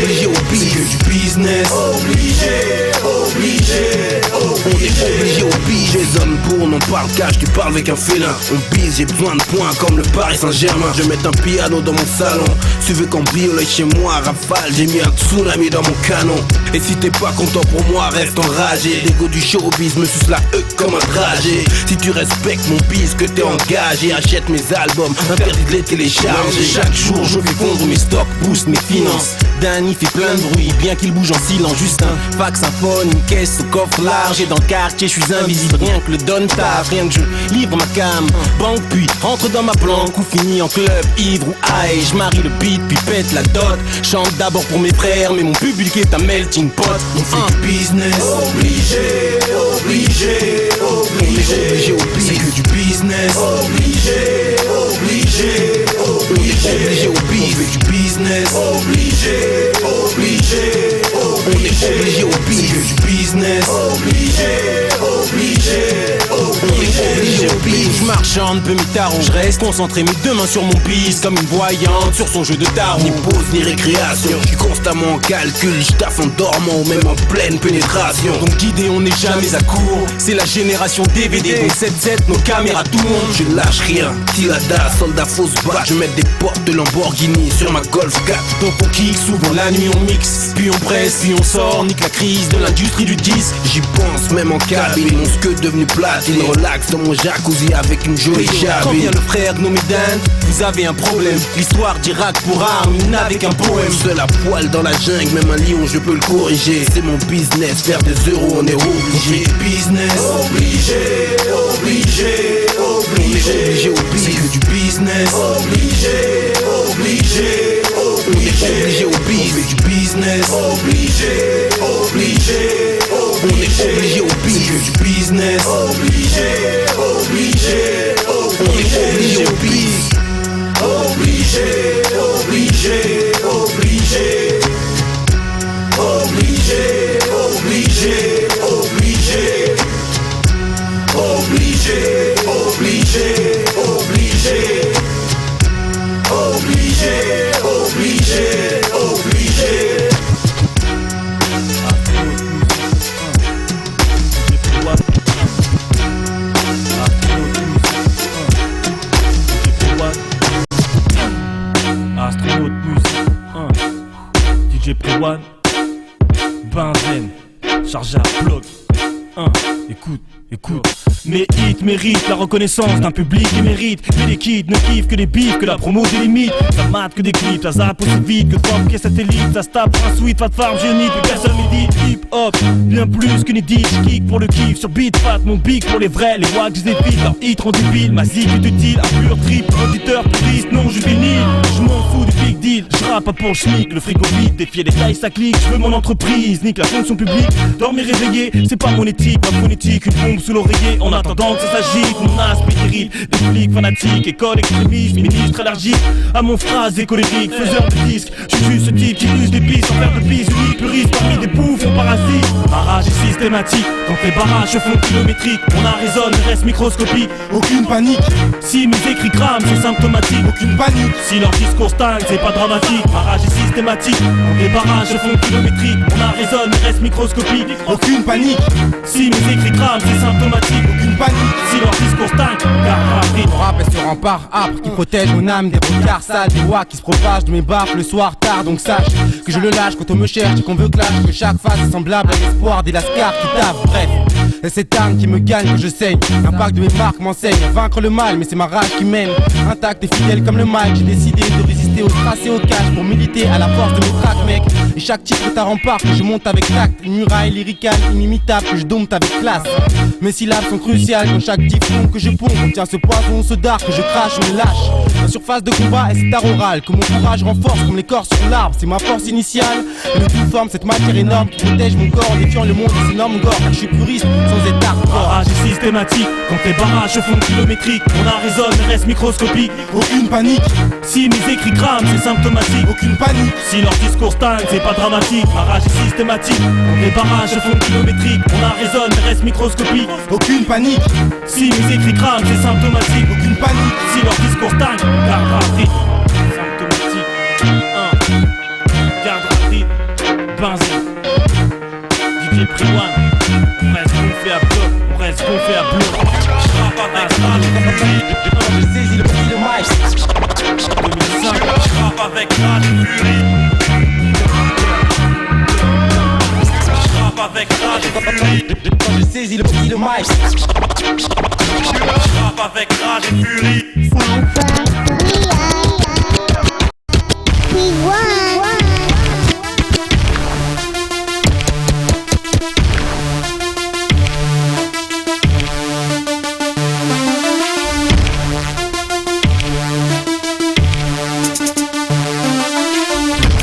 c'est que du business, obligé, obligé, obligé, obligé. Zone pour non parle cash, tu parles avec un félin. On bise, j'ai besoin de points comme le Paris Saint-Germain. Je mets un piano dans mon salon. Tu veux cambrioler chez moi, rafale, j'ai mis un tsunami dans mon canon. Et si t'es pas content pour moi, reste enragé. L'ego du showbiz me suce la comme un trajet. Si tu respectes mon biz, que t'es engagé, achète mes albums, interdit de les télécharger. Chaque jour je fais fondre mes stocks, booste mes finances. Danny fait plein de bruit, bien qu'il bouge en silence. Juste un fax, un phone, une caisse au coffre large. Et dans le quartier je suis invisible, rien que le don taf. Rien que je livre ma cam, banque puis rentre dans ma planque. Ou fini en club, ivre ou high. Je marie le beat puis pète la dot. Chante d'abord pour mes frères, mais mon public est un melting pot. On fait du business, obligé, obligé, obligé, obligé, c'est que du business, obligé, obligé, obligé, obligé, on fait du business, obligé, obligé, obligé, obligé, c'est que du business, obligé, obligé, obligé, obligé. Je marchande peu mes tarots, je reste concentré, mes deux mains sur mon piste comme une voyante sur son jeu de tarot. Ni pause ni récréation, je suis constamment en calcul, je taffe en dormant ou même en pleine pénétration. Donc guidé on n'est jamais à court, c'est la génération DVD. Donc 7-7 nos caméras tournent. Je lâche rien, Tilada, soldat fausse batte. Je mets des portes de Lamborghini sur ma Golf 4. Donc on kick, souvent la nuit on mixe, puis on presse, puis on sort, nique la crise de l'industrie du disque. J'y pense même en cabine, mon skeu devenu platine. Relax dans mon jacuzzi avec une jolie chabine. Quand vient le frère de Nomédane, vous avez un problème. L'histoire d'Irak pour arme, il n'a avec un poème. Seul à poil dans la jungle, même un lion je peux le corriger. C'est mon business, faire des euros on est obligé. Business, obligé, obligé, obligé, obligé, c'est que du business, obligé, obligé, obligé, obligé, on fait du business, obligé, obligé, obligé, obligé, c'est que du business, obligé, obligé, obligé, obligé, obligé, obligé, obligé, obligé, obligé, obligé, obligé, obligé, obligé, obligé, obligé. Astronaute musique, DJ Prewan, Benzen, chargé à bloc, écoute. Mes hits méritent la reconnaissance d'un public émérite. Mais les kids ne kiffent que les bifs, que la promo délimite. Ça mate que des clips, ça zappe aussi vite que toi pièce satellite. Ça se tape un sweet, fat farm, génie, puis personne ne dit hip hop. Bien plus qu'une edit, kick pour le kiff. Sur beat, fat, mon big pour les vrais. Les wags, je défile, leur hit rend débile. Ma zik est utile, un pur trip. Auditeur, puriste, non juvénile. Je m'en fous du big deal, je rappe pas pour le schmick. Le frigo vide, défier les tailles, ça clique. Je veux mon entreprise, nique la fonction publique. Dormir réveillé, c'est pas mon éthique, ma phonétique. Une bombe sous l'oreiller, en attendant que ça s'agite. Mon aspect irrite, des flics fanatiques, école extrémiste, ministre allergique à mon phrase colérique, faiseur de disques. Je suis juste ce type qui use des pistes sans faire de bise unique, puriste parmi des bouffons parasites. Ma rage est systématique, quand les barrages se font kilométriques. Mon art résonne, reste microscopique, aucune panique. Si mes écrits crament, c'est symptomatique, aucune panique. Si leur discours stagne, c'est pas dramatique. Ma rage est systématique, quand les barrages se font kilométriques. Mon art résonne, reste microscopique, aucune panique. Si mes écrits crament, c'est symptomatique, aucune panique. Si leur discours stagne, car Afrique. Mon rap est ce rempart âpre qui protège mon âme des regards sales, des voix qui se propagent de mes baffes le soir tard. Donc sache que je le lâche quand on me cherche et qu'on veut clash, que chaque phase est semblable à l'espoir des lascars qui taffent. Bref, c'est cette arme qui me gagne que je saigne. L'impact de mes marques m'enseigne à vaincre le mal, mais c'est ma rage qui mène. Intact et fidèle comme le mic, j'ai décidé de résister au strass et au cash pour militer à la force de mes tracks, mec. Et chaque titre est un rempart que je monte avec tact, une muraille lyricale inimitable que je dompte avec classe. Mes syllabes sont cruciales dans chaque diphtongue que je pompe. Contient ce poison, ce dard que je crache, je me lâche. La surface de combat est cet art oral que mon courage renforce comme l'écorce sur l'arbre. C'est ma force initiale et le tout forme cette matière énorme qui protège mon corps en défiant le monde de ces normes gore. Car je suis puriste sans être hardcore. Barrage est systématique, quand les barrages se font kilométriques. Mon art résonne mais reste microscopique. Aucune panique, si mes écrits crament c'est symptomatique. Aucune panique, si leur discours stagne c'est pas dramatique. Ma rage est systématique, quand les barrages se font kilométriques. Mon art résonne mais reste microscopique. Aucune panique, si mes écrits crament c'est symptomatique. Aucune panique, si leur discours stagne, gardera rythme. Symptomatique, gardera rythme. Benzène, DJ Prewan. On reste gonflé à bloc, on reste gonflé à bloc. J'rappe avec rage, j'ai saisi le prix de mic. 2005, j'rappe avec rage et furie. J'rappe avec rage et furie. J'ai saisi le prix de mic. J'rappe avec rage et furie.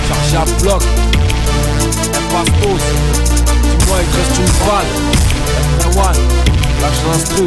Chargé à bloc, Pastos, dis-moi il te reste une balle. F1, lâche l'instru,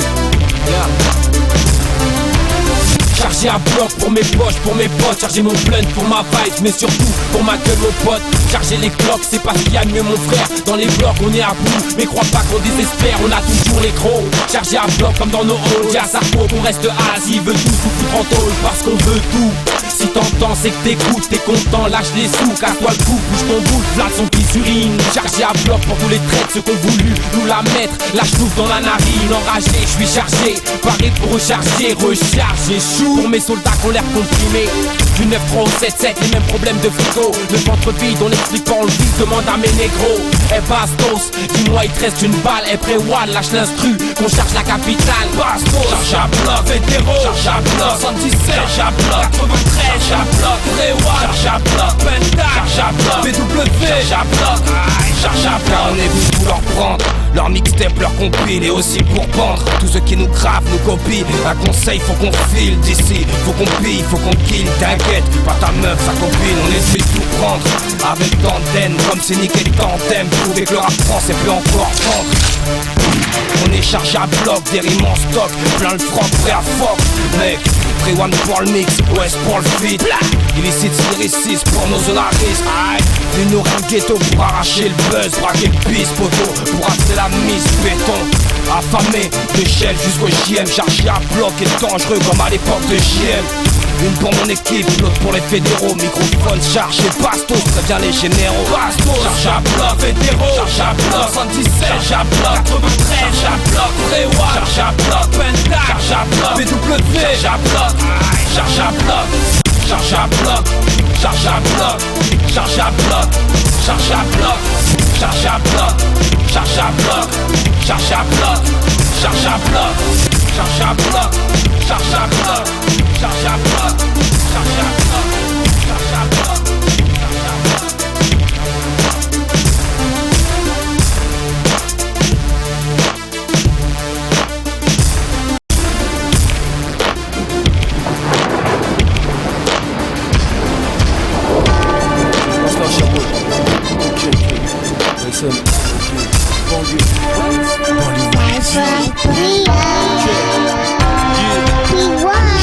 Chargé à bloc pour mes poches, pour mes potes. Chargé mon blunt pour ma vibe, mais surtout pour ma gueule mon pote. Charger les cloques, c'est pas ce qu'il y a de mieux mon frère. Dans les blocs on est à bout, mais crois pas qu'on désespère. On a toujours les crocs. Chargé à bloc comme dans nos halls. Y'a Sarko qu'on reste assis, veut tout foutre en tôle parce qu'on veut tout. Si t'entends c'est que t'écoutes, t'es content, lâche les sous, casse-toi le cou, bouge ton bout, vlad son qui surine. Chargé à bloc pour tous les traits, ceux qu'on voulu nous la mettre, lâche tout dans la narine, enragé, je suis chargé, paré pour recharger, recharger, chou. Pour mes soldats qu'on l'air comprimés, du 9-3 au 7-7, les mêmes problèmes de frigo, le ventre vide, on explique pas, on le vide, demande à mes négros. Eh Bastos, dis-moi il te reste une balle, eh Préwan, lâche l'instru, qu'on charge la capitale. Bastos, charge à bloc, vétéro, charge à bloc, 77, charge à bloc, 93. Charge à bloc, Préwan, charge à bloc, Penta, charge à bloc, BW, charge à bloc, charge à bloc. On est venu tout leur prendre, leur mixtape, leur compile et aussi pour pendre. Tous ceux qui nous gravent, nous copient. Un conseil, faut qu'on file d'ici, faut qu'on pille, faut qu'on kill. T'inquiète, pas ta meuf, sa copine, on essaie de tout prendre. Avec d'antenne, comme c'est nickel tandem. Prouver que le rap français peut encore vendre. On est chargé à bloc, des rimes en stock, plein le franc, prêt à fuck, mec. Préwan pour le mix, OS pour le feed. Illicite, lyriciste pour nos zones à risque. Une nourrir le ghetto pour arracher le buzz, braquer le pisse, poteau, pour rater la mise, béton. Affamé, d'échelle jusqu'au JM, chargé à bloc et dangereux comme à l'époque de JM. Une pour mon équipe, l'autre pour les fédéraux. Microphone chargé, Bastos, préviens les généraux. Bastos, charge à bloc, fédéraux. Charge à bloc, 77, charge à bloc, 93, charge à bloc, Préwan, charge à bloc, Penta, charge à bloc, BW, charge à bloc, charge à bloc, charge à bloc, charge à bloc, charge à bloc, charge à bloc, charge à bloc, charge à bloc, charge à bloc, charge à bloc, charge à bloc, charge à bloc, charge à bloc, charge à bloc, charge à bloc.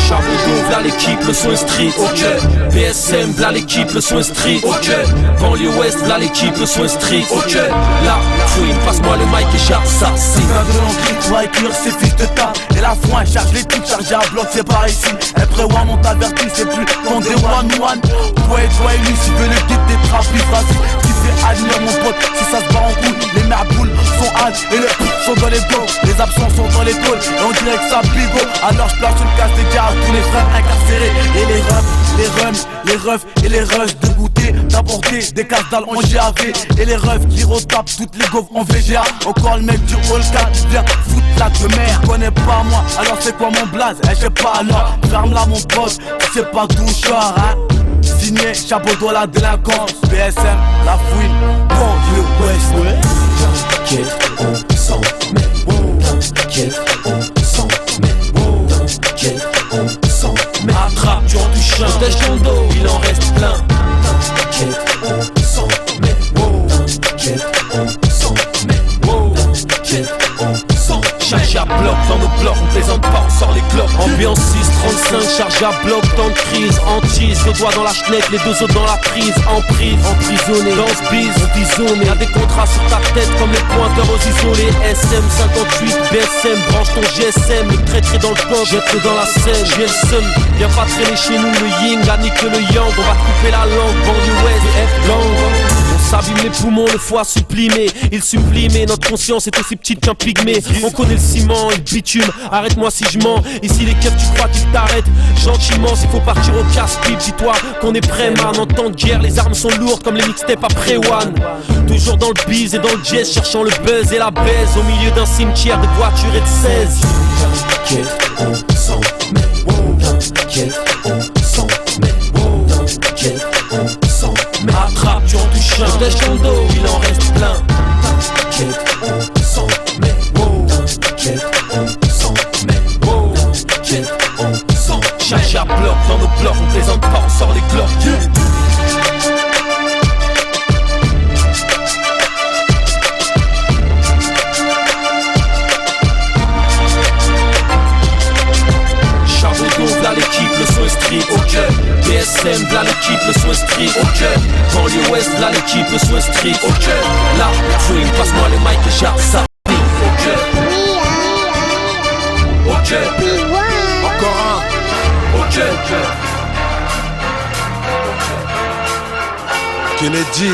Charbon vers l'équipe, le son est street, ok. PSM vers l'équipe, le son est street, ok. Banlieue Ouest vers l'équipe, le son est street, ok. Là, Twin, passe-moi le mic et charge ça. Si va de l'encre, tu vas écrire ces fils de tas. Et la foin charge les trucs, chargés à bloc, c'est pas ici. Après one, on t'avertit, c'est plus ton des one-one. Toi et lui, si veux le guide des trappes, vas-y. fais admire mon pote, si ça se bat en roule, les merboules sont hâte et les sont dans les dos, les absents sont dans les tôles, et on dirait que ça bigot. Alors je place une casse des gars à tous les frères incarcérés. Et les refs, les rums, les refs et les rushs de goûter, d'apporter des casse dalles en GAV. Et les refs qui retapent toutes les gaufres en VGA. Encore le mec du Hall 4 vient foutre la de mer. Tu connais pas moi, alors c'est quoi mon blaze? Eh j'ai pas alors, ferme-la mon pote, tu sais pas d'où je sors hein. Signé, chapeau de la délinquance, BSM, la fouine, bon le West. T'inquiète, on s'en met. T'inquiète, on s'en met. T'inquiète, on s'en met. Attrape, tu en touches un. Protège ton dos, il en reste plein. T'inquiète, on s'en met. T'inquiète, on s'en met. T'inquiète, on s'en met. Chargé à bloc dans nos blocs, on plaisante pas, on sort les clopes. Ambiance 6-35, chargé à bloc, temps de crise. Hantise, le doigt dans la chenette, les deux autres dans la prise. En prise, emprisonné, dans ce bise, on isolé. Y'a des contrats sur ta tête comme les pointeurs aux isolés. SM58, BSM, branche ton GSM. Le traître dans le coffre, jette-le dans la scène. J'ai le seum, viens pas traîner chez nous. Le yin, la nique le yang. On va couper la langue, banlieue ouest, F-gang. On s'abîme les poumons, le foie supprimé. Il supprimé, notre conscience est aussi petite qu'un pygmée. On connaît le ciment et le bitume, arrête-moi si je mens. Ici les keufs tu crois qu'ils t'arrêtent gentiment. S'il faut partir au casse-pipe, dis-toi qu'on est prêt man. En temps de guerre les armes sont lourdes comme les mixtapes après One. Toujours dans le bise et dans le jazz, cherchant le buzz et la baise. Au milieu d'un cimetière de voitures et de 16. T'inquiète, on s'en met. T'inquiète, on s'en met. T'inquiète, on s'en met. Attrape, tu en touches un. Protège ton dos, il en reste plein. T'inquiète, on s'en met. T'inquiète, on s'en met. T'inquiète, on s'en met. Chargé à bloc, dans nos blocs, on plaisante pas, on sort les glocks. V'là l'équipe, le son est strict, ok. BSM, v'là l'équipe, le son est strict, ok. Banlieue ouest, v'là l'équipe, le son est strict, ok. Là, swing, passe-moi le mic et j'arrive ça, ok. Ok. Encore un, ok. Kennedy.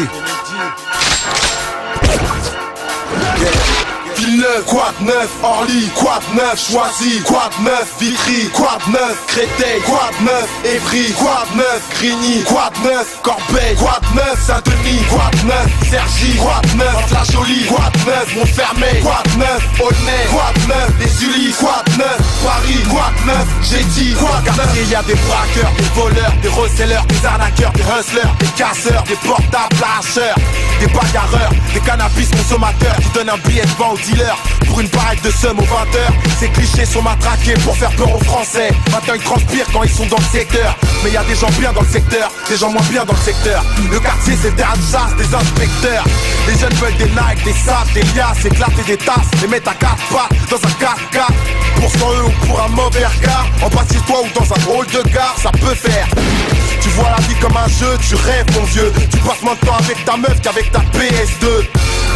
Villeneuve, Quad 9, Orly, Quad 9, Choisy, Quad 9, Vitry, Quad 9, Créteil, Quad 9, Évry, Quad 9, Grigny, Quad 9, Corbeil, Quad 9, Saint-Denis, Quad 9, Cergy, Quad 9, La-Jolie, Quad 9, Montfermeil, Quad 9, Aulnay, Quad 9, Les Ulysses, Quad 9, Paris, Quad 9, j'ai dit, Quad 9. Il y a des braqueurs, des voleurs, des resellers, des arnaqueurs, des hustlers, des casseurs, des portables lâcheurs, des bagarreurs, des cannabis consommateurs qui donnent un billet de vent aux dealers pour une barrette de seum aux 20h. Ces clichés sont matraqués pour faire peur aux Français. Maintenant ils transpirent quand ils sont dans le secteur. Mais y a des gens bien dans le secteur, des gens moins bien dans le secteur. Le quartier c'est le terrain de chasse des inspecteurs. Les jeunes veulent des Nike, des sacs, des liasses, éclater des tasses, les mettre à 4 pattes dans un 4x4. Pour 100 € ou pour un mauvais regard, en bas de chez toi ou dans un hall de gare, ça peut faire. Tu vois la vie comme un jeu, tu rêves mon vieux. Tu passes moins de temps avec ta meuf qu'avec ta PS2.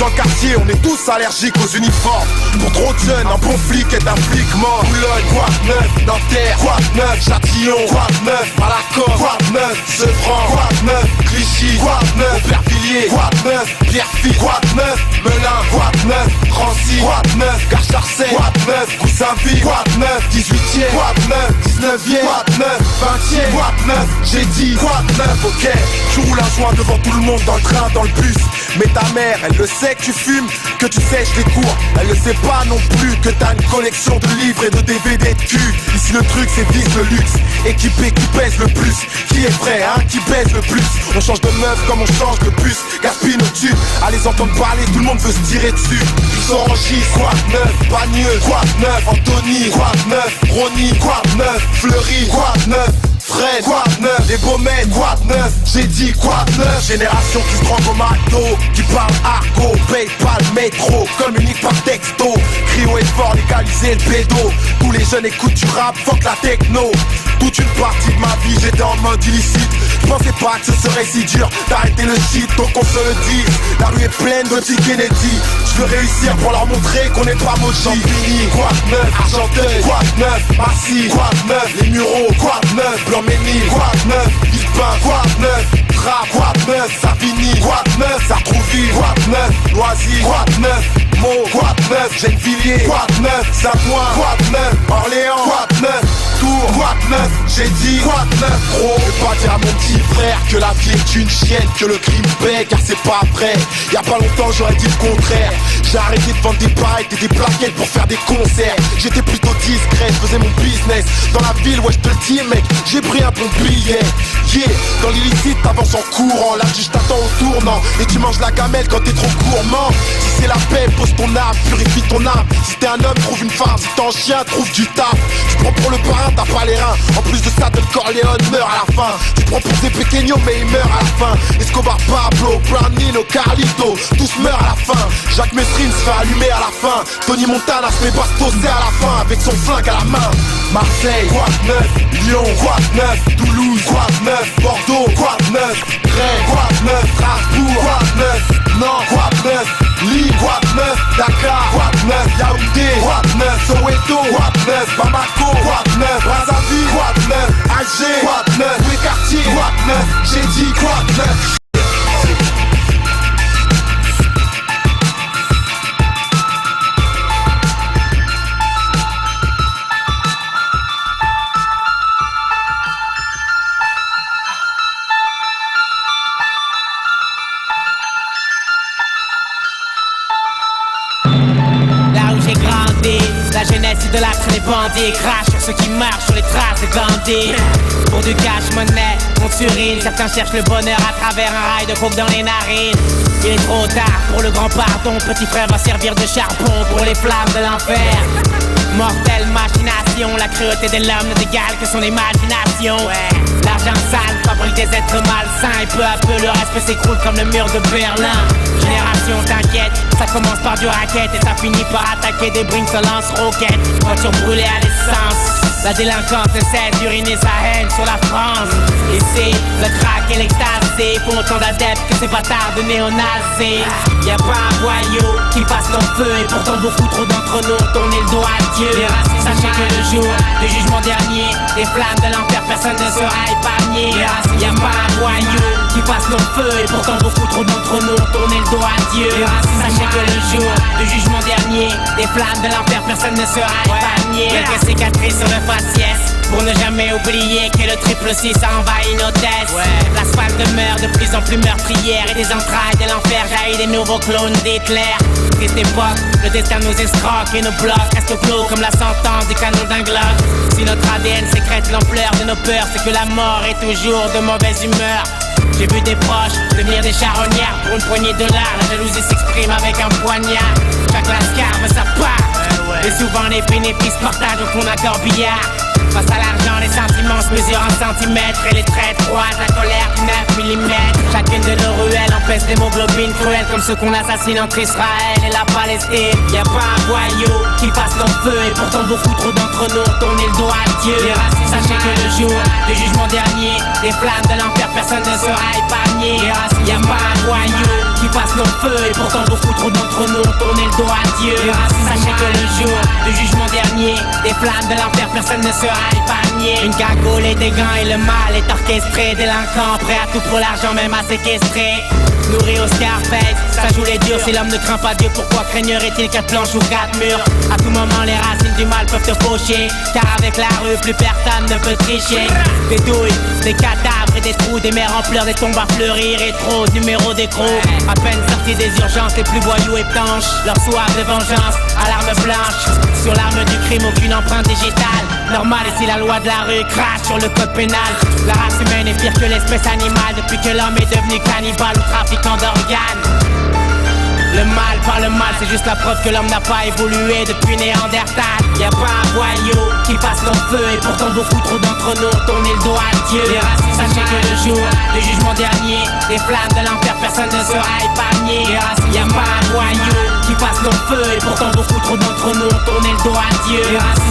Dans le quartier, on est tous allergiques aux uniformes. Pour trop de jeunes, un bon flic est un flic mort. Boulogne, Quad 9, Nanterre, Quad 9, Châtillon, Quad 9, à la Corse, Quad 9, Sevran, Quad 9, Clichy, Quad 9, Aubervilliers, Quad 9, Pierrefitte, Quad 9, Melun, Quad 9, Drancy, Quad 9, Garcharcey, Quad 9, Goussainville, Quad 9, 18e, Quad 9, 19e, Quad 9, 20e, Quad 9, j'ai dit Quad 9, ok. Tu roules un joint devant tout le monde dans le train, dans le bus. Mais ta mère, elle le sait que tu fumes, que tu sèches les cours. Elle ne sait pas non plus que t'as une collection de livres et de DVD de cul. Ici le truc c'est vise le luxe, équipé qui pèse le plus. Qui est prêt, hein, qui pèse le plus. On change de meuf comme on change de puce. Gaspille nos tubes, à les entendre parler, tout le monde veut se tirer dessus. Ils s'enregistrent, Quad 9, Bagneux, Quad 9, Anthony, Quad 9, Rony, Quad 9, Fleury, Quad 9, Fred, Quad 9, les Baumènes, Quad 9, j'ai dit Quad 9. Génération qui se rend au McDo, qui parle argot, Paypal, métro, communique par texto. Crie haut et fort, légaliser le pédo. Tous les jeunes écoutent du rap, fuck la techno. Toute une partie de ma vie j'étais en mode illicite. Je pensais pas que ce serait si dur d'arrêter le shit, donc on se le dit. La rue est pleine de petits Kennedy. Je veux réussir pour leur montrer qu'on n'est pas maudit. Champigny, Quad 9, Argenteuil, Quad 9, Massy, Quad 9, les Mureaux, Quad 9, Blanc-Ménil, Quad 9, Villepin, Quad 9, Rap, Quad 9, Savigny, Quad 9, ça Belleville, quoi de neuf, Loisy, quoi de neuf, Meaux, quoi de neuf, Gennevilliers, quoi de neuf, Saint-Ouen, quoi de neuf, Orléans, quoi de neuf, Tours, quoi de neuf, j'ai dit quoi de neuf, gros. Je vais pas dire à mon petit frère que la vie est une chienne, que le crime paie, car c'est pas vrai. Y'a pas longtemps j'aurais dit le contraire. J'ai arrêté de vendre des paillettes et des plaquettes pour faire des concerts. J'étais plutôt discret, je faisais mon business dans la ville, ouais je te le dis mec, j'ai pris un bon billet. Yeah, dans l'illicite t'avances en courant, la juge t'attend au tournant et tu manges la gamelle quand t'es trop gourmand. Si c'est la paix, pose ton arme, purifie ton âme. Si t'es un homme, trouve une femme, si t'es un chien, trouve du taf. Tu prends pour le parrain, t'as pas les reins. En plus de ça, Don Corleone meurt à la fin. Tu prends pour des pequeños, mais il meurt à la fin. Escobar, Pablo, Brown, Nino, Carlito, tous meurent à la fin. Jacques Messrine se fait allumer à la fin. Tony Montana se fait bastosser à la fin avec son flingue à la main. Marseille, quoi de neuf, Lyon, quoi de neuf, Toulouse, quoi de neuf, Bordeaux, quoi de neuf, Rennes, quoi de neuf, Strasbourg, quoi de neuf, Nantes, quoi de neuf, Lille, quoi de neuf, Dakar, quoi de neuf, Yaoundé, quoi de neuf, Soweto, quoi de neuf, Bamako, quoi de neuf, Brazzaville, quoi de neuf, Alger, quoi de neuf, tous les quartiers, quoi de neuf, j'ai dit quoi de neuf. La jeunesse idolâtre les bandits, crache sur ceux qui marchent sur les traces des bandits. Pour du cash monnaie, on surine, certains cherchent le bonheur à travers un rail de coke dans les narines. Il est trop tard pour le grand pardon, petit frère va servir de charbon pour les flammes de l'enfer. Mortelle machination, la cruauté de l'homme ne dégale que son imagination. L'argent sale fabrique des êtres malsains et peu à peu le respect s'écroule comme le mur de Berlin. Génération t'inquiète, ça commence par du racket et ça finit par attaquer des brings se lance-roquettes. Voiture brûlée à l'essence, la délinquance ne cesse d'uriner sa haine sur la France. Ici, le crack et l'extase font autant d'adeptes que ces bâtards de néo-nazis. Y'a pas un voyou qui fasse long feu et pourtant beaucoup trop d'entre nous ont tourné le dos à Dieu. Sachez que le jour du jugement dernier, des flammes de l'enfer, personne ne sera épargné. Y'a pas un voyou qui fasse long feu et pourtant beaucoup trop d'entre nous ont tourné le dos à Dieu. Sachez que le jour du jugement dernier, des flammes de l'enfer, personne ne sera épargné. Quelques cicatrices sur le faciès pour ne jamais oublier que le 666 a envahi nos têtes. L'asphalte demeure de plus en plus meurtrière et des entrailles de l'enfer jaillit des nouveaux clones d'Hitler. Triste époque, le destin nous escroque et nos blocs restent clos comme la sentence du canon d'un Glock. Si notre ADN sécrète l'ampleur de nos peurs, c'est que la mort est toujours de mauvaise humeur. J'ai vu des proches devenir des charognards pour une poignée de dollars. La jalousie s'exprime avec un poignard. Chaque lascar veut sa part et souvent les bénéfices partagent au fond d'un corbillard. Face à l'argent, les sentiments se mesurent en centimètres et les traits croisent la colère du 9 mm. Chacune de nos ruelles empêche l'hémoglobine cruelle comme ceux qu'on assassine entre Israël et la Palestine. Y'a pas un voyou qui fasse long feu et pourtant beaucoup trop d'entre nous ont tourné le dos à Dieu. Sachez que le jour du jugement dernier, des flammes de l'enfer, personne ne sera épargné. Y'a pas un voyou qui fasse long feu et pourtant beaucoup trop d'entre nous ont tourné le dos à Dieu. Sachez que le jour du jugement dernier, des flammes de l'enfer, personne ne sera épargné. Une cagoule et des gants et le mal est orchestré. Délinquant, prêt à tout pour l'argent, même à séquestrer. Nourri au Scarface, ça joue les durs. Si l'homme ne craint pas Dieu, pourquoi craignerait-il 4 planches ou 4 murs? À tout moment les racines du mal peuvent te faucher, car avec la rue plus personne ne peut tricher. Des douilles, des cadavres et des trous, des mers en pleurs, des tombes à fleurir et trop numéro d'écrou. À peine sortis des urgences, les plus voyous étanches, leur soif de vengeance à l'arme blanche. Sur l'arme du crime, aucune empreinte digitale. Normal ici la loi de la rue crache sur le code pénal. La race humaine est pire que l'espèce animale depuis que l'homme est devenu cannibale ou trafiquant d'organes. Le mal par le mal, c'est juste la preuve que l'homme n'a pas évolué depuis Néandertal. Y'a pas un voyou qui fasse long feu et pourtant beaucoup trop d'entre nous ont tourné le dos à Dieu. Sachez que le jour du jugement dernier, des flammes de l'enfer, personne ne sera épargné. Y'a pas un voyou qui fasse long feu et pourtant beaucoup trop d'entre nous ont tourné le dos à Dieu.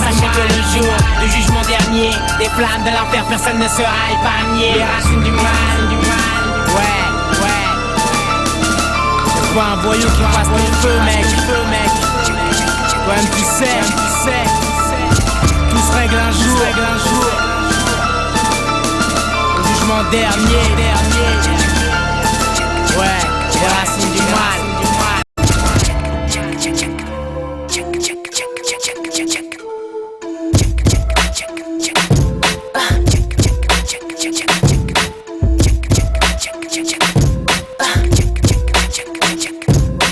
Sachez que le jour du jugement dernier, des flammes de l'enfer, personne ne sera épargné. Racine du mal, ouais. Pas un voyou qui passe ton feu, mec. Toi-même tu sais. Tout se règle un jour. Au jugement dernier. Ouais. les racines du mal.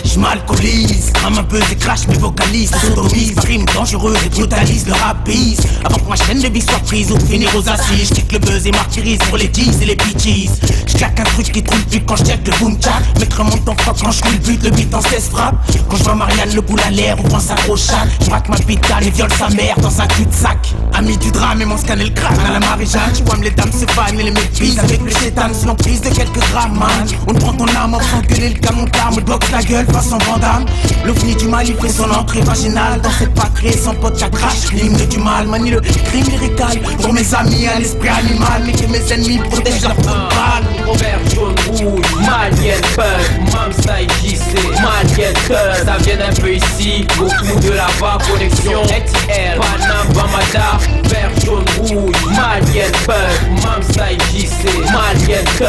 J'm'alcoolise, crame un peu et crache mes vocalises. Sodomise, rime dangereuse et brutalise le rap bise. Avant que ma chaîne de vie soit prise ou finir aux assises. J'quitte le buzz et martyrise pour les teas et les bitches. J'claque un truc qui trouve le but quand j'check le boom chat. Mettre mon temps froid quand j'roule le but, le beat en cesse frappe. Quand j'vois Marianne le boule à l'air ou pense à gros chat. J'braque ma pitane et viole sa mère dans un cul-de-sac. Ami du drame et mon scan et le crâne à la Marie-Jeanne. J'vois les dames se fanent et les méprisent avec le chétan sous l'emprise de quelques grammes man. On prend ton âme en faisant gueuler le camon me boxe la gueule façon Vandame. L'ovni du mal il fait son entrée vaginale dans cette patrie sans pote qu'à crash. L'hymne du mal manie le crime lyrical. Pour mes amis à l'esprit animal mais que mes ennemis protègent leur football. Robert jaune rouge, Malienne Pug, Mamsa et JC, Malienne Cuz, ça vient un peu ici, beaucoup de là-bas, connexion, XL, Panam, Bamada, vert jaune rouge, Malienne Pug, Mamsa et JC, Malienne Cuz,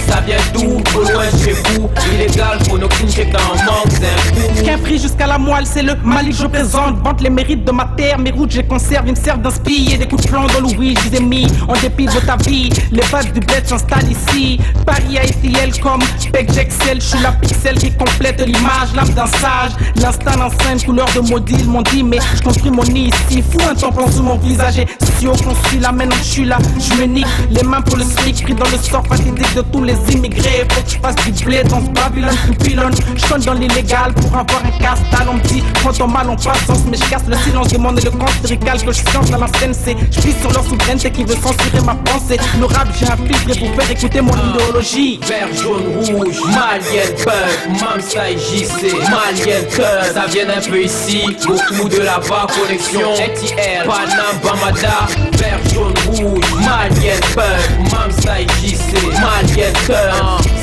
ça vient d'où, au loin chez vous, illégal pour nos clowns qui est en manque d'un coup. Qu'un prix jusqu'à la moelle, c'est le Mali que je présente, vante les mérites de ma terre, mes routes je les conserve, ils me servent d'inspire, des coups de plomb dans l'ouïe, je les ai mis, en dépit de ta vie, les bases du bled s'installent ici. Paris a été elle comme Peg Jexel, je suis la pixel qui complète l'image, l'âme d'un sage, l'instant enceinte, couleur de maudit, ils m'ont dit mais je construis mon nid ici, fou un tampon sous mon visage et si au conçu là, maintenant je suis là, je me nique, les mains pour le smic, pris dans le sort fatidique de tous les immigrés, faut que je fasse du blé dans ce Babylone tout pylône, je compte dans l'illégal pour avoir un casse-dalle, on me dit, prends ton mal en patience, mais je casse le silence de mon éloquence lyrical que je science à la scène, c'est, je pisse sur leur souveraineté qui veut censurer ma pensée, nos rap j'ai un filtre et vous faire écouter mon idéologie. Vert, jaune, rouge, Malienne Pug, Mamsa et JC, Malienne Cuz, ça vient un peu ici, beaucoup de là-bas, connexion, XL, Panam, Bamada, vert, jaune, rouge, Malienne Pug, Mamsa et JC, Malienne Cuz,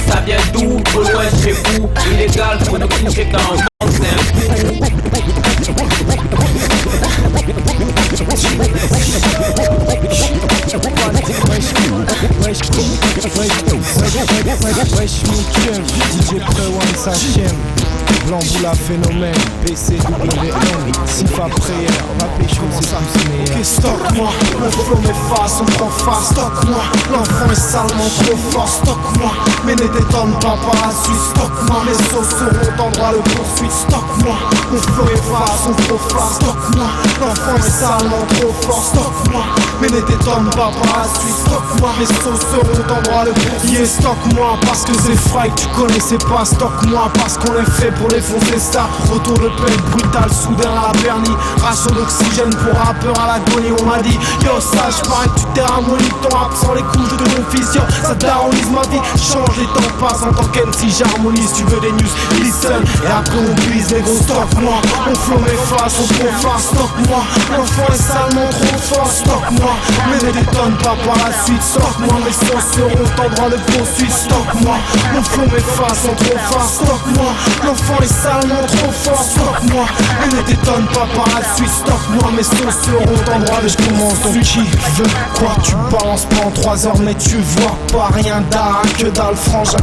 ça vient d'où, au loin chez vous, illégal pour nos clowns qui est en manque d'un coup. DJ Prewan Sachem, Blanc Boula Phénomène, BCWM, Sifa Prière, Rapé Chaud, c'est ça meilleur. Ok, stock-moi, le flow m'efface, on prend face, stock-moi, l'enfant est salement trop fort, stock-moi, mais ne détonne pas par la suite, stock-moi, les sauces seront en droit le poursuite, stock-moi, mon flow efface, on trop fort, stock-moi, l'enfant est salement trop fort, stock-moi, mais ne détonne pas par la suite, stock-moi, les sauces seront en droit le poursuite, yeah, stock-moi, parce que c'est fry, tu connaissais pas, stock-moi, parce qu'on est fait pour défoncer ça, retour de paix brutal, soudain à la vernie, ration d'oxygène pour rappeur à l'agonie, on m'a dit, yo sage, pareil tu t'es ramolli, ton rap sans les couches de mon fils, yo, ça t'harmonise ma vie, change les temps passent en tant qu'MC, j'harmonise, tu veux des news, listen, et après on bise les gros stock-moi, on flow m'efface, on profane, stock-moi, l'enfant est salement trop fort, stock-moi, mais ne détonne pas par la suite, stock-moi, mes sens seront en droit de poursuite, stock-moi, mon flow m'efface, on trop fort, stock-moi, l'enfant est salement trop fort, stock-moi, mais ne détonne pas par la suite, stock-moi, mes sons seront en droit de je commence, donc qui veut quoi, tu balances pas en 3 heures, mais tu vois pas rien d'art, que dalle frangin,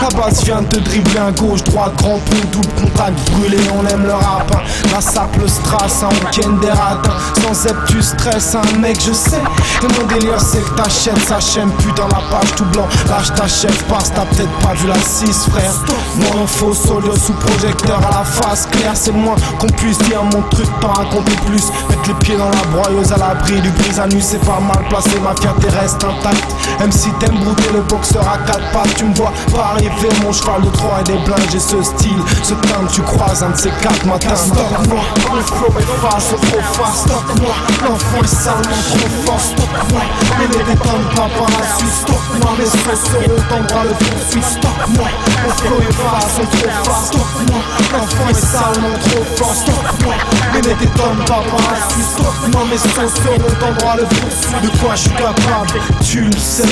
la base vient de te dribbler un gauche, droite, grand pont, double contact, brûlé, on aime le rap, hein. La sape, le strass, un week-end des ratins, sans zep tu stresses, un mec je sais, et mon délire c'est que t'achètes sa chaîne, putain la page tout blanc, lâche ta chef, passe, t'as peut-être pas vu la 6 frère, moi un faux soldat sous projecteur à la face claire, c'est le moins qu'on puisse dire, mon truc t'en raconter plus, mettre les pieds dans la broyeuse à l'abri du brise à nu, c'est pas mal placé, ma fierté reste intacte, même si t'aimes brouter le boxeur à 4 pattes, tu me vois pas arriver, mon cheval de 3 et des blinges, j'ai ce style, ce timbre, tu croises un de ces 4 matins, stock-moi, le flow est face, trop fast, stock-moi, l'enfant est salement trop fort, stock-moi, mais ne détonne pas par la suite, stock-moi, mes sauces seront en droit de poursuite, stock-moi, le flow est face, trop fast, stock-moi, l'enfant est salement trop fort, stock-moi, mais ne détonne pas par la suite, stock-moi, mes sauces seront en droit de poursuite, de quoi je suis capable, tu le sais,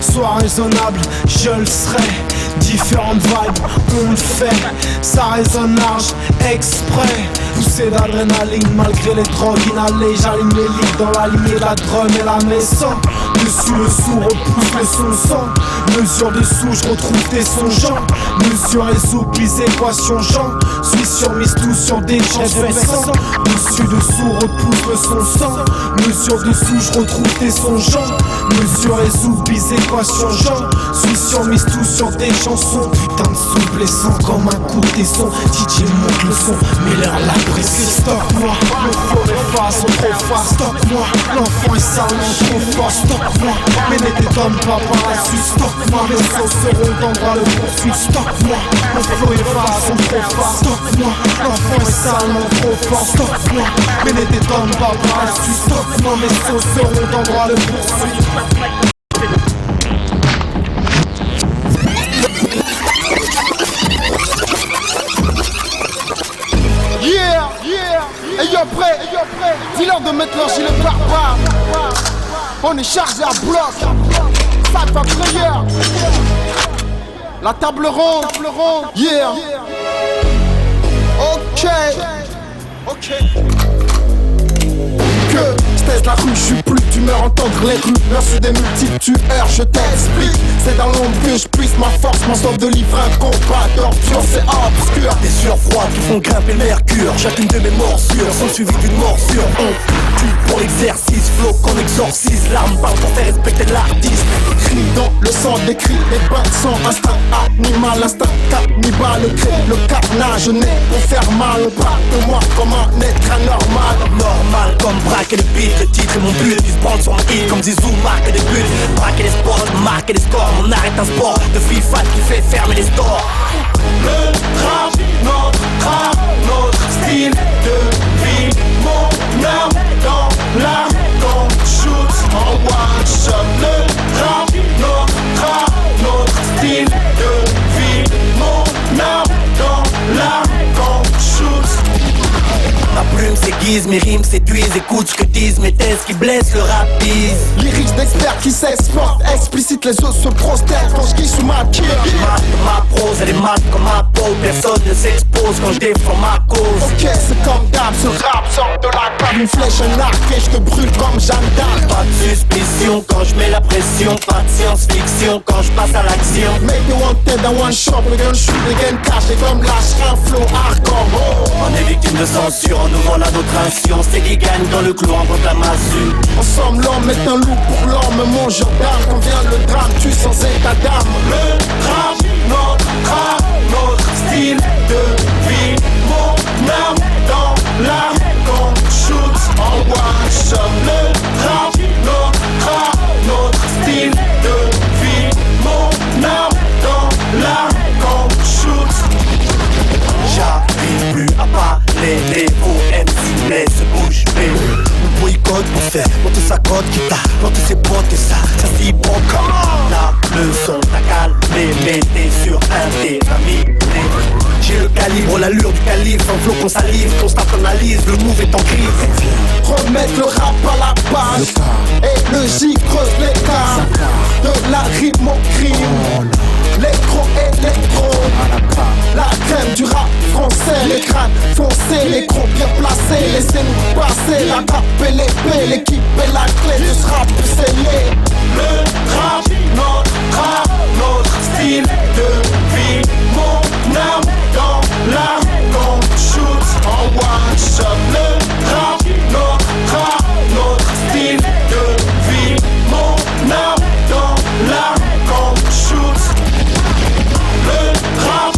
sois raisonnable, je le serai, différentes vibes, on le fait, ça résonne large, exprès, poussée d'adrénaline malgré les drogues inhalées, j'aligne les lits dans la lignée de la drum et la maison, Dessus le sous, repousse le son sang. Mesure dessous, je retrouve tes songeants. Mesure et sous, puis équation Jean. Suis sur mise tout sur des gens récents. Dessus dessous, repousse le son sang. Mesure dessous, je retrouve tes songeants. Mesure et sous, puis équation Jean. Suis sur mise tout sur des chansons. Putain de sous blessant comme un coup de tesson. DJ monte le son, mais l'air la pression. Stop-moi, le flow est face, on trop fast. Stop-moi, l'enfant est salement trop fort. Stop-moi, mais ne t'étonne pas par la suite. Stop-moi, mes sauces seront d'endroit le poursuite. Stop-moi, le flow est face, on trop fast. Stop-moi, l'enfant est salement trop fort. Stop-moi, mais ne t'étonne pas par la suite. Stop-moi, mes sauces seront d'endroit le poursuite. Yeah, et y'a prêt, dis-leur de mettre leur gilet pare-balles. On est chargé à bloc, ça va frayeur. La table ronde, yeah. Ok. Que je teste la rue, je suis plus d'humeur entendre les rumeurs sur des multiples tueurs, je t'explique. C'est dans l'ombre que je puisse ma force, m'en sauve de livrer un combat d'ordure, c'est obscur. Des sueurs froides qui font grimper le mercure, chacune de mes morsures sont suivies d'une morsure. On tue pour l'exercice, flow qu'on exorcise, l'arme parle pour faire respecter l'artiste. Crie dans le sang des cris, les bains de sang, instinct animal, instinct cannibale, le carnage né pour faire mal. On parle de moi comme un être anormal, normal comme braquer le beat, le titre et mon but, ils se branlent sur mon hit comme Zizou, marquer des buts, braquer les sports, marquer des scores. Mon art est un sport de FIFA qui fait fermer les stores. Le rap, notre style de vie, mon âme dans l'art qu'on shoot en one shot. Le rap, notre style de vie, mon âme dans l'art qu'on shoot. Ma plume s'aiguise, mes rimes séduisent. Écoute ce que disent mes thèses qui blessent le rapise. Lyrics d'experts qui s'exportent, explicite les os se prosternent quand je sous ma kill. Ma prose, elle est mate comme ma peau. Personne ne s'expose quand je défends ma cause. Ok, c'est comme d'hab, ce rap sort de la cave. Une flèche, un arc et je te brûle comme Jeanne d'Arc. Pas de suspicion quand je mets la pression. Pas de science-fiction quand je passe à l'action. Make the one dead and one shot, le gun shoot, le gun cash. Les gommes lâchent un flow hardcore. On est victime de censure, en ouvrant la notration. C'est qui gagne dans le clou en la massue. Ensemble l'homme est un loup pour l'homme. Mon gendarme, quand vient le drame, tu sans état d'âme. Le rap, notre style de vie. Mon âme dans l'âme qu'on shoot en one shot. Le rap, notre style de vie. Mon âme dans l'âme qu'on shoot. J'arrive plus à parler, les faux MC laissent bouche bée. On boycotte pour faire monter sa cote qui t'a planté ses potes et ça se dit bon comme la leçon t'a calmé, mais t'es sur un des amis. J'ai le calibre, l'allure du calife, un flow qu'on salive, qu'on analyse, le move est en crise. Remettre le rap à la base, et le J creuse l'écart de la rime au crime. L'électro, la crème du rap français, les crânes foncés, les crocs bien placés, laissez-nous passer, la trappe et l'épée, l'équipe est la clé de ce rap scellé. Le rap, notre style de vie, mon âme dans l'art qu'on shoot en one shot. Le rap, notre style de vie, mon âme dans l'art qu'on shoot. Le rap,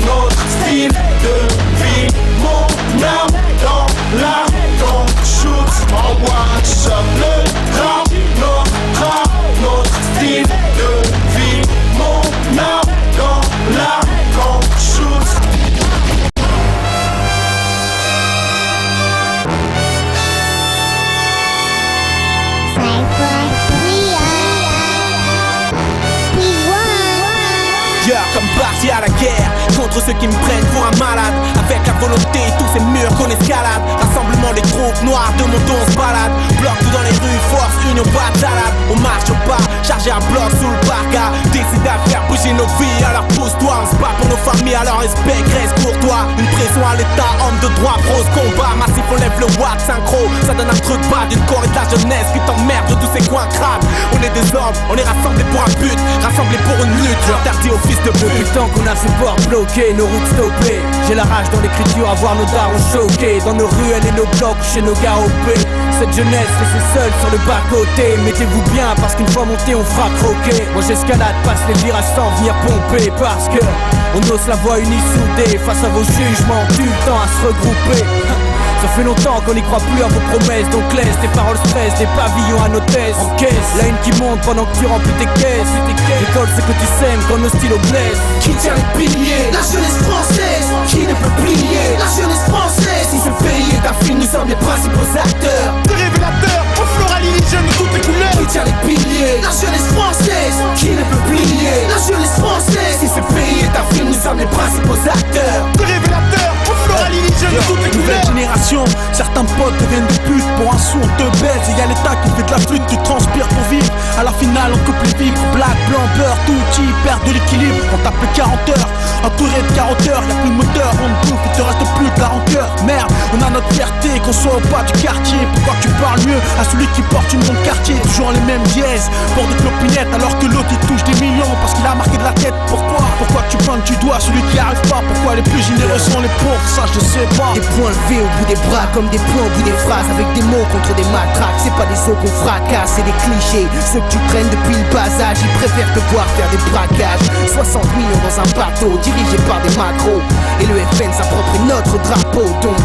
notre style de vie, mon âme dans l'art qu'on shoot en one shot. Le rap, notre style de vie, mon âme dans l'art qu'on shoot. Comme parti à la guerre contre ceux qui me prennent pour un malade. Avec la volonté, tous ces murs qu'on escalade. Rassemblement des troupes noires de mon dos on se balade. Bloc tout dans les rues, force, union, pas de salade. On marche au pas, chargé un bloc sous le parka. Décide à faire bouger nos vies, alors pousse-toi. On se bat pour nos familles, alors respect, reste pour toi. Une pression à l'état, homme de droit, prose, combat. Massif, on lève le watt, synchro. Ça donne un truc bas d'une corps et de la jeunesse qui t'emmerde tous ces coins crades. On est des hommes, on est rassemblés pour un but, rassemblés pour une lutte. J'interdis au fils de pute. Depuis le temps qu'on a ce port bloqué, nos routes stoppées. J'ai la rage dans l'écriture à voir nos darons choqués. Dans nos ruelles et nos blocs, chez nos gars OP. Cette jeunesse laissée seule sur le bas-côté. Mettez-vous bien parce qu'une fois monté on fera croquer. Moi j'escalade, passe les virages sans venir pomper. Parce que on ose la voix unie soudée. Face à vos jugements, du temps à se regrouper. Ça fait longtemps qu'on n'y croit plus à vos promesses. Donc laisse tes paroles stress, des pavillons à nos thèses. En caisse, la haine qui monte pendant que tu remplis tes caisses. L'école c'est que tu sèmes quand nos stylos blessent. Qui tient les piliers? La jeunesse française. Qui ne peut plier? La jeunesse française. Si ce pays est un film, nous sommes les principaux acteurs. De révélateurs, au floraline jeune de toutes les couleurs. Qui tient les piliers? La jeunesse française. Qui ne peut plier? La jeunesse française. Si ce pays est un film, nous sommes les principaux acteurs. De révélateurs, au floraline jeune de toutes les couleurs. Génération, certains potes deviennent des putes. Pour un sou on te baise et y'a l'état qui fait de la flûte. Tu transpires pour vivre. À la finale on coupe les vibres. Black, blanc, beurre, tout qui perd de l'équilibre. On tape 40 heures, entouré de 40 heures. Y'a plus de moteur, on te bouffe, il te reste plus de la rancœur. Merde, on a notre fierté, qu'on soit au pas du quartier. Pourquoi tu parles mieux à celui qui porte une bombe quartier? Toujours les mêmes dièses, bord de clopinettes. Alors que l'autre il touche des millions parce qu'il a marqué de la tête. Pourquoi tu pointes du doigt celui qui arrive pas? Pourquoi les plus généreux sont les pauvres? Ça je sais pas. Des points levés au bout des bras comme des points au bout des phrases. Avec des mots contre des matraques. C'est pas des os qu'on fracasse, c'est des clichés. Ceux que tu traînes depuis le bas âge, ils préfèrent te voir faire des braquages. 60 millions dans un bateau dirigé par des macros. Et le FN s'approprie notre drapeau. Donc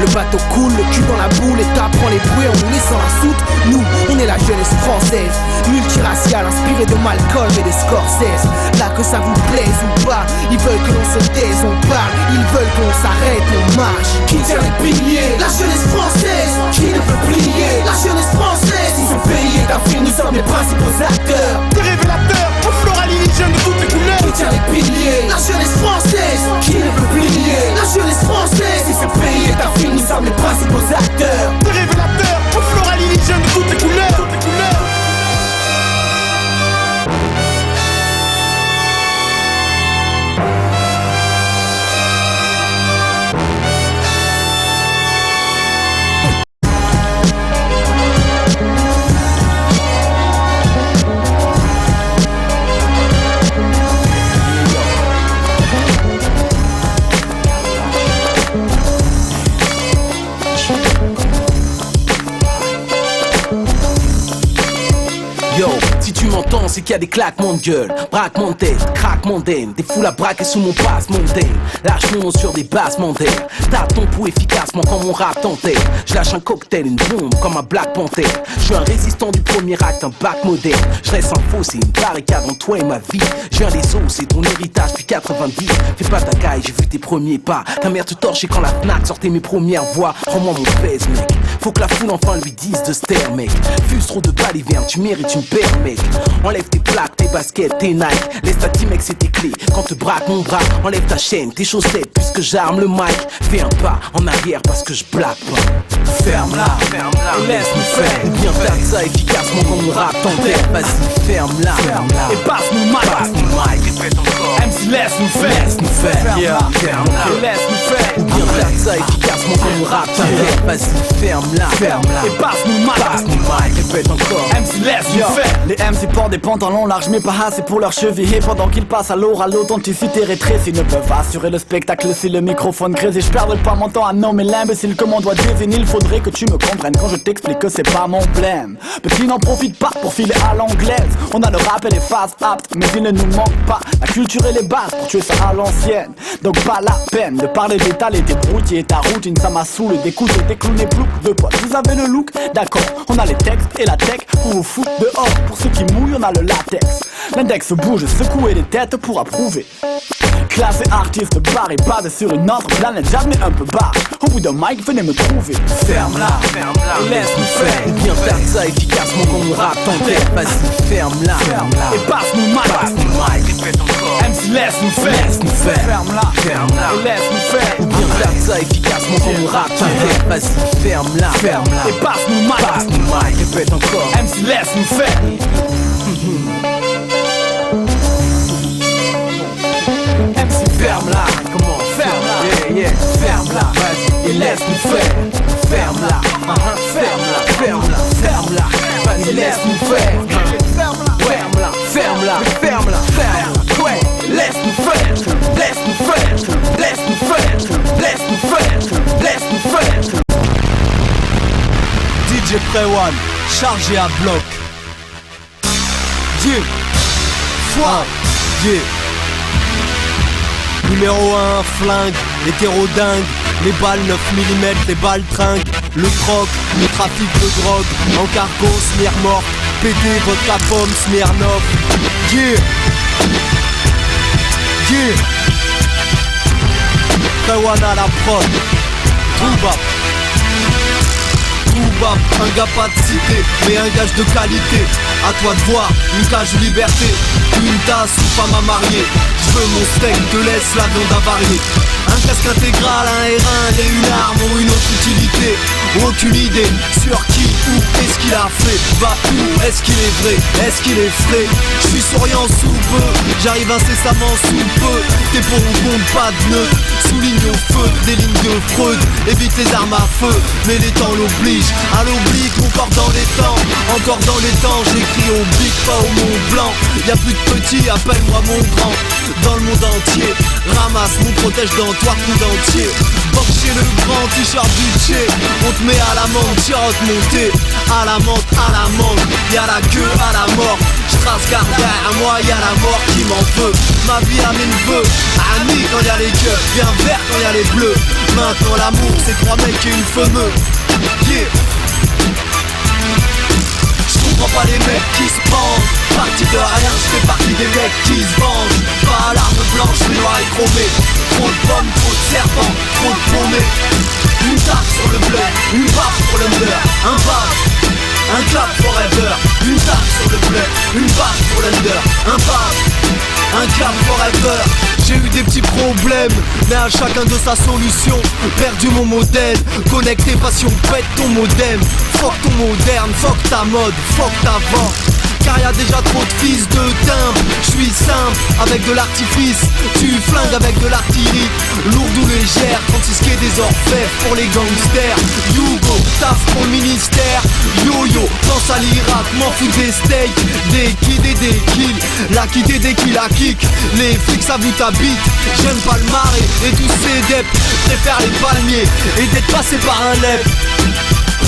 le bateau coule, le cul dans la boule. Et t'apprends les bruits en nous laissant la soute. Nous, on est la jeunesse française, multiraciale, inspirée de Malcolm et des Scorsese. Là que ça vous plaise ou pas, ils veulent que l'on se taise, on parle. Ils veulent qu'on s'arrête, on marche. Qui tient les piliers? La jeunesse française. Qui ne peut plier? La jeunesse française. Si ce pays est un film, nous sommes les principaux acteurs. De révélateurs, au floraline jeune de toutes les couleurs. Qui tient les piliers? La jeunesse française. Qui ne peut plier? La jeunesse française. Si ce pays est un film, nous sommes les principaux acteurs. De révélateurs, au floraline jeune de toutes les couleurs. Si tu m'entends, c'est qu'il y a des claquements de gueule, braquements de tête, craquements d'aine, des foules à braquer sous mon passement d'aine. Lâche mon nom sur des bassements d'air. Tape ton pouls efficacement quand mon rap tentait. Je lâche un cocktail, une bombe comme un Black Panther. Je suis un résistant du premier acte, un bac moderne. Je reste un faux, c'est une barricade entre toi et ma vie. Je viens des os, c'est ton héritage depuis 90. Fais pas ta caille, j'ai vu tes premiers pas. Ta mère te torchait quand la Fnac sortait mes premières voix. Rends-moi mon pèse, mec. Faut que la foule enfin lui dise de se taire, mec. Fuse trop de balivernes, tu mérites une paire, mec. Enlève tes plaques, tes baskets, tes Nike. Laisse ta team mec, c'est tes clés. Quand te braque mon bras, enlève ta chaîne, tes chaussettes, puisque j'arme le mic. Fais un pas en arrière parce que je blague pas. Ferme-la, et laisse-nous faire. Ou bien faire ça efficacement quand mon rap t'enterre. Vas-y, ferme-la, et passe-nous le mic. Répète encore. MC, laisse-nous faire. Ferme-la, et laisse-nous faire. Ou bien faire ça efficacement quand mon rap t'enterre. Vas-y, ferme-la, et passe-nous le mic. Répète encore. MC, laisse-nous faire. Les MC portent des pantalons larges mais pas assez pour leurs chevilles. Pendant qu'ils passent à l'oral, l'authenticité rétrécie. Ne peuvent assurer le spectacle si le microphone crée. Et je perdrai pas mon temps à nommer l'imbécile comme on doit désigner. Il faudrait que tu me comprennes quand je t'explique que c'est pas mon blême. Petit n'en profite pas pour filer à l'anglaise. On a le rap et les phases aptes, mais il ne nous manque pas la culture et les bases pour tuer ça à l'ancienne. Donc pas la peine de parler d'étaler tes broutilles et ta routine. Ça m'a saoulé d'écouter des clowns et ploucs de potes. Vous avez le look, d'accord. On a les textes et la tech pour vous foutre dehors. Pour ceux qui mouillent, on a le latex. L'index bouge, secouer les têtes pour approuver. Classé artiste barré, basé sur une autre planète, jamais un peu barre. Au bout d'un mic, venez me trouver. Ferme-la, et laisse-nous faire. Ou bien faire ça efficacement quand mon rap t'enterre. Vas-y, ferme-la, et passe-nous le mic. Répète encore. MC, laisse-nous faire. Ferme-la, et laisse-nous faire. Ou bien faire ça efficacement quand mon rap t'enterre. Vas-y, ferme-la, et passe-nous le mic. Répète encore. MC, laisse-nous faire. MC, ferme-la, comment? Ferme-la, ferme-la, vas-y, et laisse-nous faire. Ferme-la, ferme-la, ferme-la, vas-y, laisse-nous faire. Ferme-la, ferme-la, ferme-la, ferme-la. Ouais, laisse-nous faire, laisse-nous faire, laisse-nous faire, laisse-nous faire, laisse-nous faire. DJ Prewan, chargé à bloc. Yeah. Foi. Yeah. Numéro 1, flingue, hétérodingue. Les balles 9 mm, les balles tringues. Le troc, le trafic de drogue. En cargo, smear-mort. Pétez votre pomme, Smirnov. Yeah. Yeah. Prewan à la prod. Trouba. Trouba, un gars pas de cité, mais un gage de qualité. À toi de voir, une cage de liberté, une tasse ou femme à marier. Je veux mon steak, te laisse la viande avariée. Un casque intégral, un R1 et une arme ou une autre utilité. Aucune idée sur qui, où, qu'est-ce qu'il a fait. Va où, est-ce qu'il est vrai, est-ce qu'il est frais. Je suis souriant sous peu, j'arrive incessamment sous peu. T'es pour ou contre, pas de neutre. Souligne au feu, des lignes de Freud. Évite les armes à feu, mais les temps l'obligent. À l'oblique, mon corps dans les temps. Encore dans les temps, j'écris au bic, pas au Mont Blanc. Y'a plus de petits, appelle-moi mon grand. Dans le monde entier, ramasse mon protège dans toi tout entier. Porte chez le grand t-shirt Gucci. On te met à l'amende, tirotte montée. À l'amende, y'a la queue à la mort. J'trace garde à moi, y'a la mort qui m'en veut. Ma vie a mes neveux, amis quand y'a les gueux, bien vert quand y'a les bleus. Maintenant l'amour c'est 3 mecs et une fameuse. Yeah. J'comprends pas les mecs qui se pendent. Parti de rien, j'fais partie des mecs qui se vengent. Pas l'arme blanche, mais noir et chromé. Trop de pommes, trop de serpents, trop de paumés. Une tarte sur le bleu, une barre pour l'under. Un baf, un clap forever. Une tarte sur le bleu, une barre pour l'under. Un baf, un clap forever. J'ai eu des petits problèmes, mais à chacun de sa solution. Perdu mon modèle, connecté passion, pète ton modem. Fuck ton moderne, fuck ta mode, fuck ta vente. Car y'a déjà trop de fils de timbre. J'suis simple, avec de l'artifice. Tu flingues avec de l'artillerie. Lourde ou légère, confisquer des orfèvres pour les gangsters. Yougo, taf pour le ministère. Yo-yo, pense à l'Irak, m'en fous des steaks. Des kids et des kills. La kid et des kills à kick. Les flics ça vous t'habite. J'aime pas le marais et tous ces deps. Préfère les palmiers et d'être passé par un lep.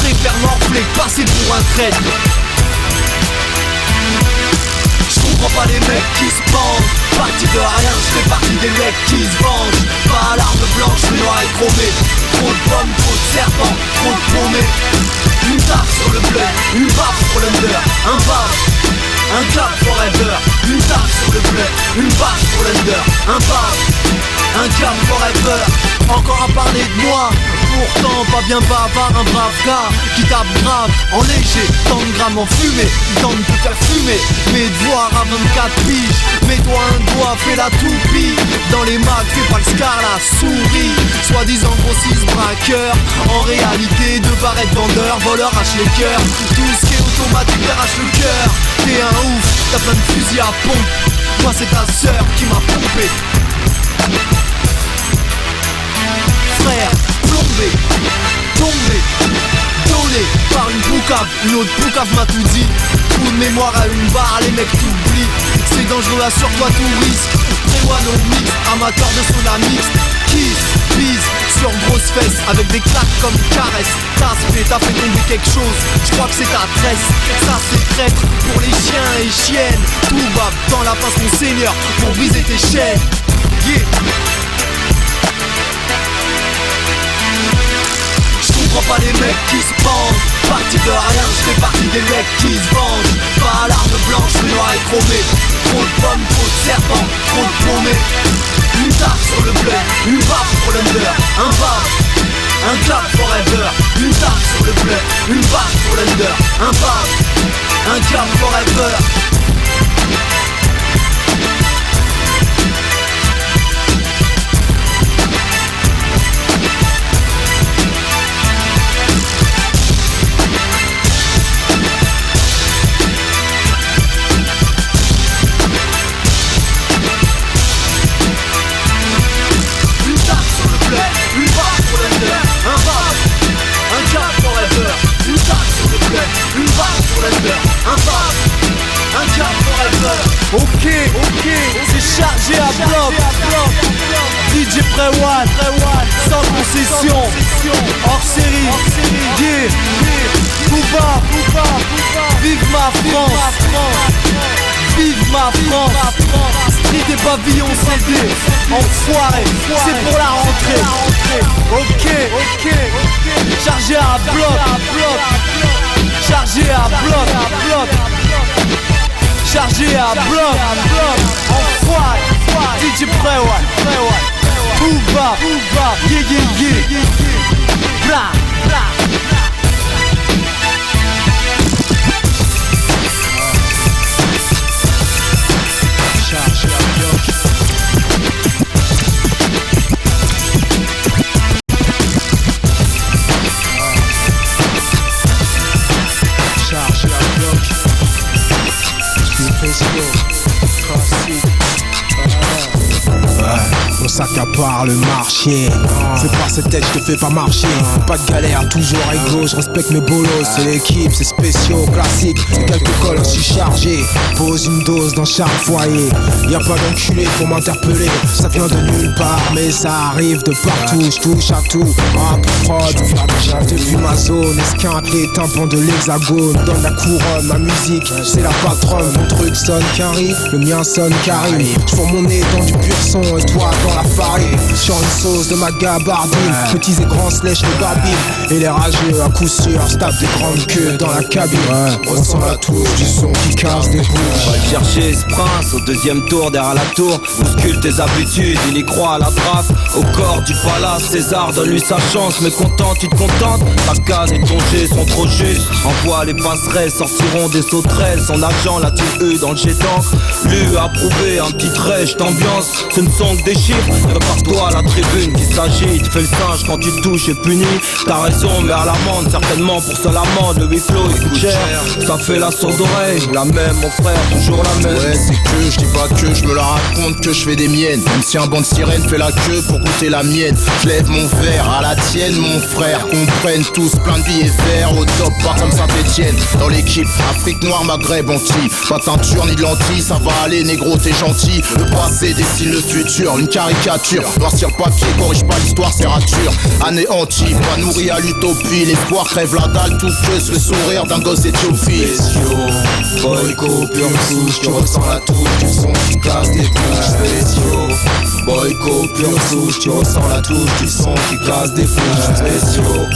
Préfère morfler que passer pour un traître. J'comprends pas les mecs qui se pendent. Parti de rien, j'fais partie des mecs qui se vengent. Pas l'arme blanche, le noir et chromé. Trop de pommes, trop de serpents, trop de paumés. Une tarte sur le bleu, une barre pour l'under. Un baf, un clap forever. Une tarte sur le bleu, une barre pour l'under. Un baf, un clap forever. Encore à parler de moi, pourtant pas bien bavard, un brave gars qui tape grave, en léger, tant de grammes en fumée, tant de te faire fumer. Mes devoirs à 24 piges, mets-toi un doigt, fais la toupie. Dans les mags, fais pas le scar, la souris. Soi-disant grossiste braqueur, en réalité de barrettes vendeurs, voleurs arrache les cœurs. Tout ce qui est automatique t'arrache le cœur. T'es un ouf, t'as plein de fusils à pompe. Moi c'est ta sœur qui m'a pompé. Frère, plombé, tombé, donné par une poucave. Une autre poucave m'a tout dit. Coup de mémoire à une barre, les mecs t'oublient. C'est dangereux, assure-toi tout risque. Prewan au mix, amateur de son mix. Kiss, bise, sur grosses fesses. Avec des claques comme caresse. T'as fait tomber quelque chose. J'crois que c'est ta tresse. Ça c'est traître pour les chiens et chiennes. Tout va dans la pince mon seigneur pour briser tes chaînes. Yeah. J'comprends pas les mecs qui se pendent. Parti de rien, j'fais partie des mecs qui se vengent. Pas l'arme blanche, le noir et chromé. Trop de pommes, trop de serpents, trop de paumés. Une tarte sur le bleu, une barre pour l'under. Un baf, un clap forever. Une tarte sur le bleu, une barre pour l'under. Un baf, un clap forever. Un Ok, c'est chargé à bloc. DJ Prewan, sans concession, hors série, yeah, Booba, vive ma France, vive ma France, Street et pavillon CD, enfoiré, c'est pour la rentrée. Ok, chargé à bloc, chargé à bloc, chargé à bloc, enfoiré, DJ Prewan, Booba, yeah, bla, chargé à bloc. Chargé à bloc. On s'accapare le marché. C'est par cette tête, je te fais pas marcher. Pas de galère, toujours égaux. Je respecte mes bolos, c'est l'équipe, c'est spéciaux, classique. C'est quelques cols aussi chargés. Pose une dose dans chaque foyer. Y'a pas d'enculé pour m'interpeller. Ça vient de nulle part, mais ça arrive de partout. Je touche à tout, rap, prod. Depuis ma zone, esquinte les tympans de l'hexagone. Donne la couronne, ma musique, c'est la patronne. Mon truc sonne Carrie, le mien sonne Karim. J'fous mon nez dans du pur son et toi dans la farine. Sur une sauce de ma gabardine. Petits et grands se lèchent les babines. Et les rageux à coup sûr se tapent des grandes queues dans la cabine. On sent la touche du son qui casse des bouches. Va chercher ce prince au deuxième tour derrière la tour. Bouscule tes habitudes, il y croit à la trace. Au corps du palace, César donne lui sa chance. Mais content, tu te contentes. Ta canne et ton jet sont trop justes. Envoie les passerelles, sortiront des sauterelles. Son agent l'a-t-il eu dans le jet d'encre. Lui a prouvé un petit trèche d'ambiance. Ce ne sont que des chiffres. Prépare-toi à la tribune qui s'agite. Fais le singe quand tu touches et punis. T'as raison, mais à l'amende, certainement pour seule amende. Le huis clos il coûte cher. Ça fait la sourde oreille. La même, mon frère, toujours la même. Ouais, c'est que je dis pas que je me la raconte, que je fais des miennes. Même si un banc de sirène fait la queue pour goûter la mienne. Je lève mon verre à la tienne, mon frère. Qu'on prenne tous plein de billets verts. Au top, pas comme Saint-Etienne. Dans l'équipe, Afrique noire, Maghreb, Antilles. Pas teinture ni de lentilles, ça va aller, négro, t'es gentil. Le passé dessine le futur, une caricature. Noir sur papier, corrige pas l'histoire, c'est rature. Anéanti, pas nourri à l'utopie. L'espoir crève la dalle, tout que le sourire d'un gosse éthiopie. Boyko, pure souche, tu ressens la touche du son qui casse des bouches. Spéciaux, Boyko, pure souche, tu ressens la touche du son qui casse des bouches. Spéciaux,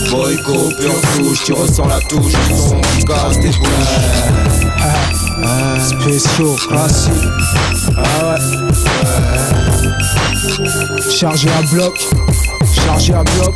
Boyko, pure souche, tu ressens la touche du son qui casse des bouches. Spéciaux, classique. Ah ouais. Chargé à bloc. Chargé à bloc.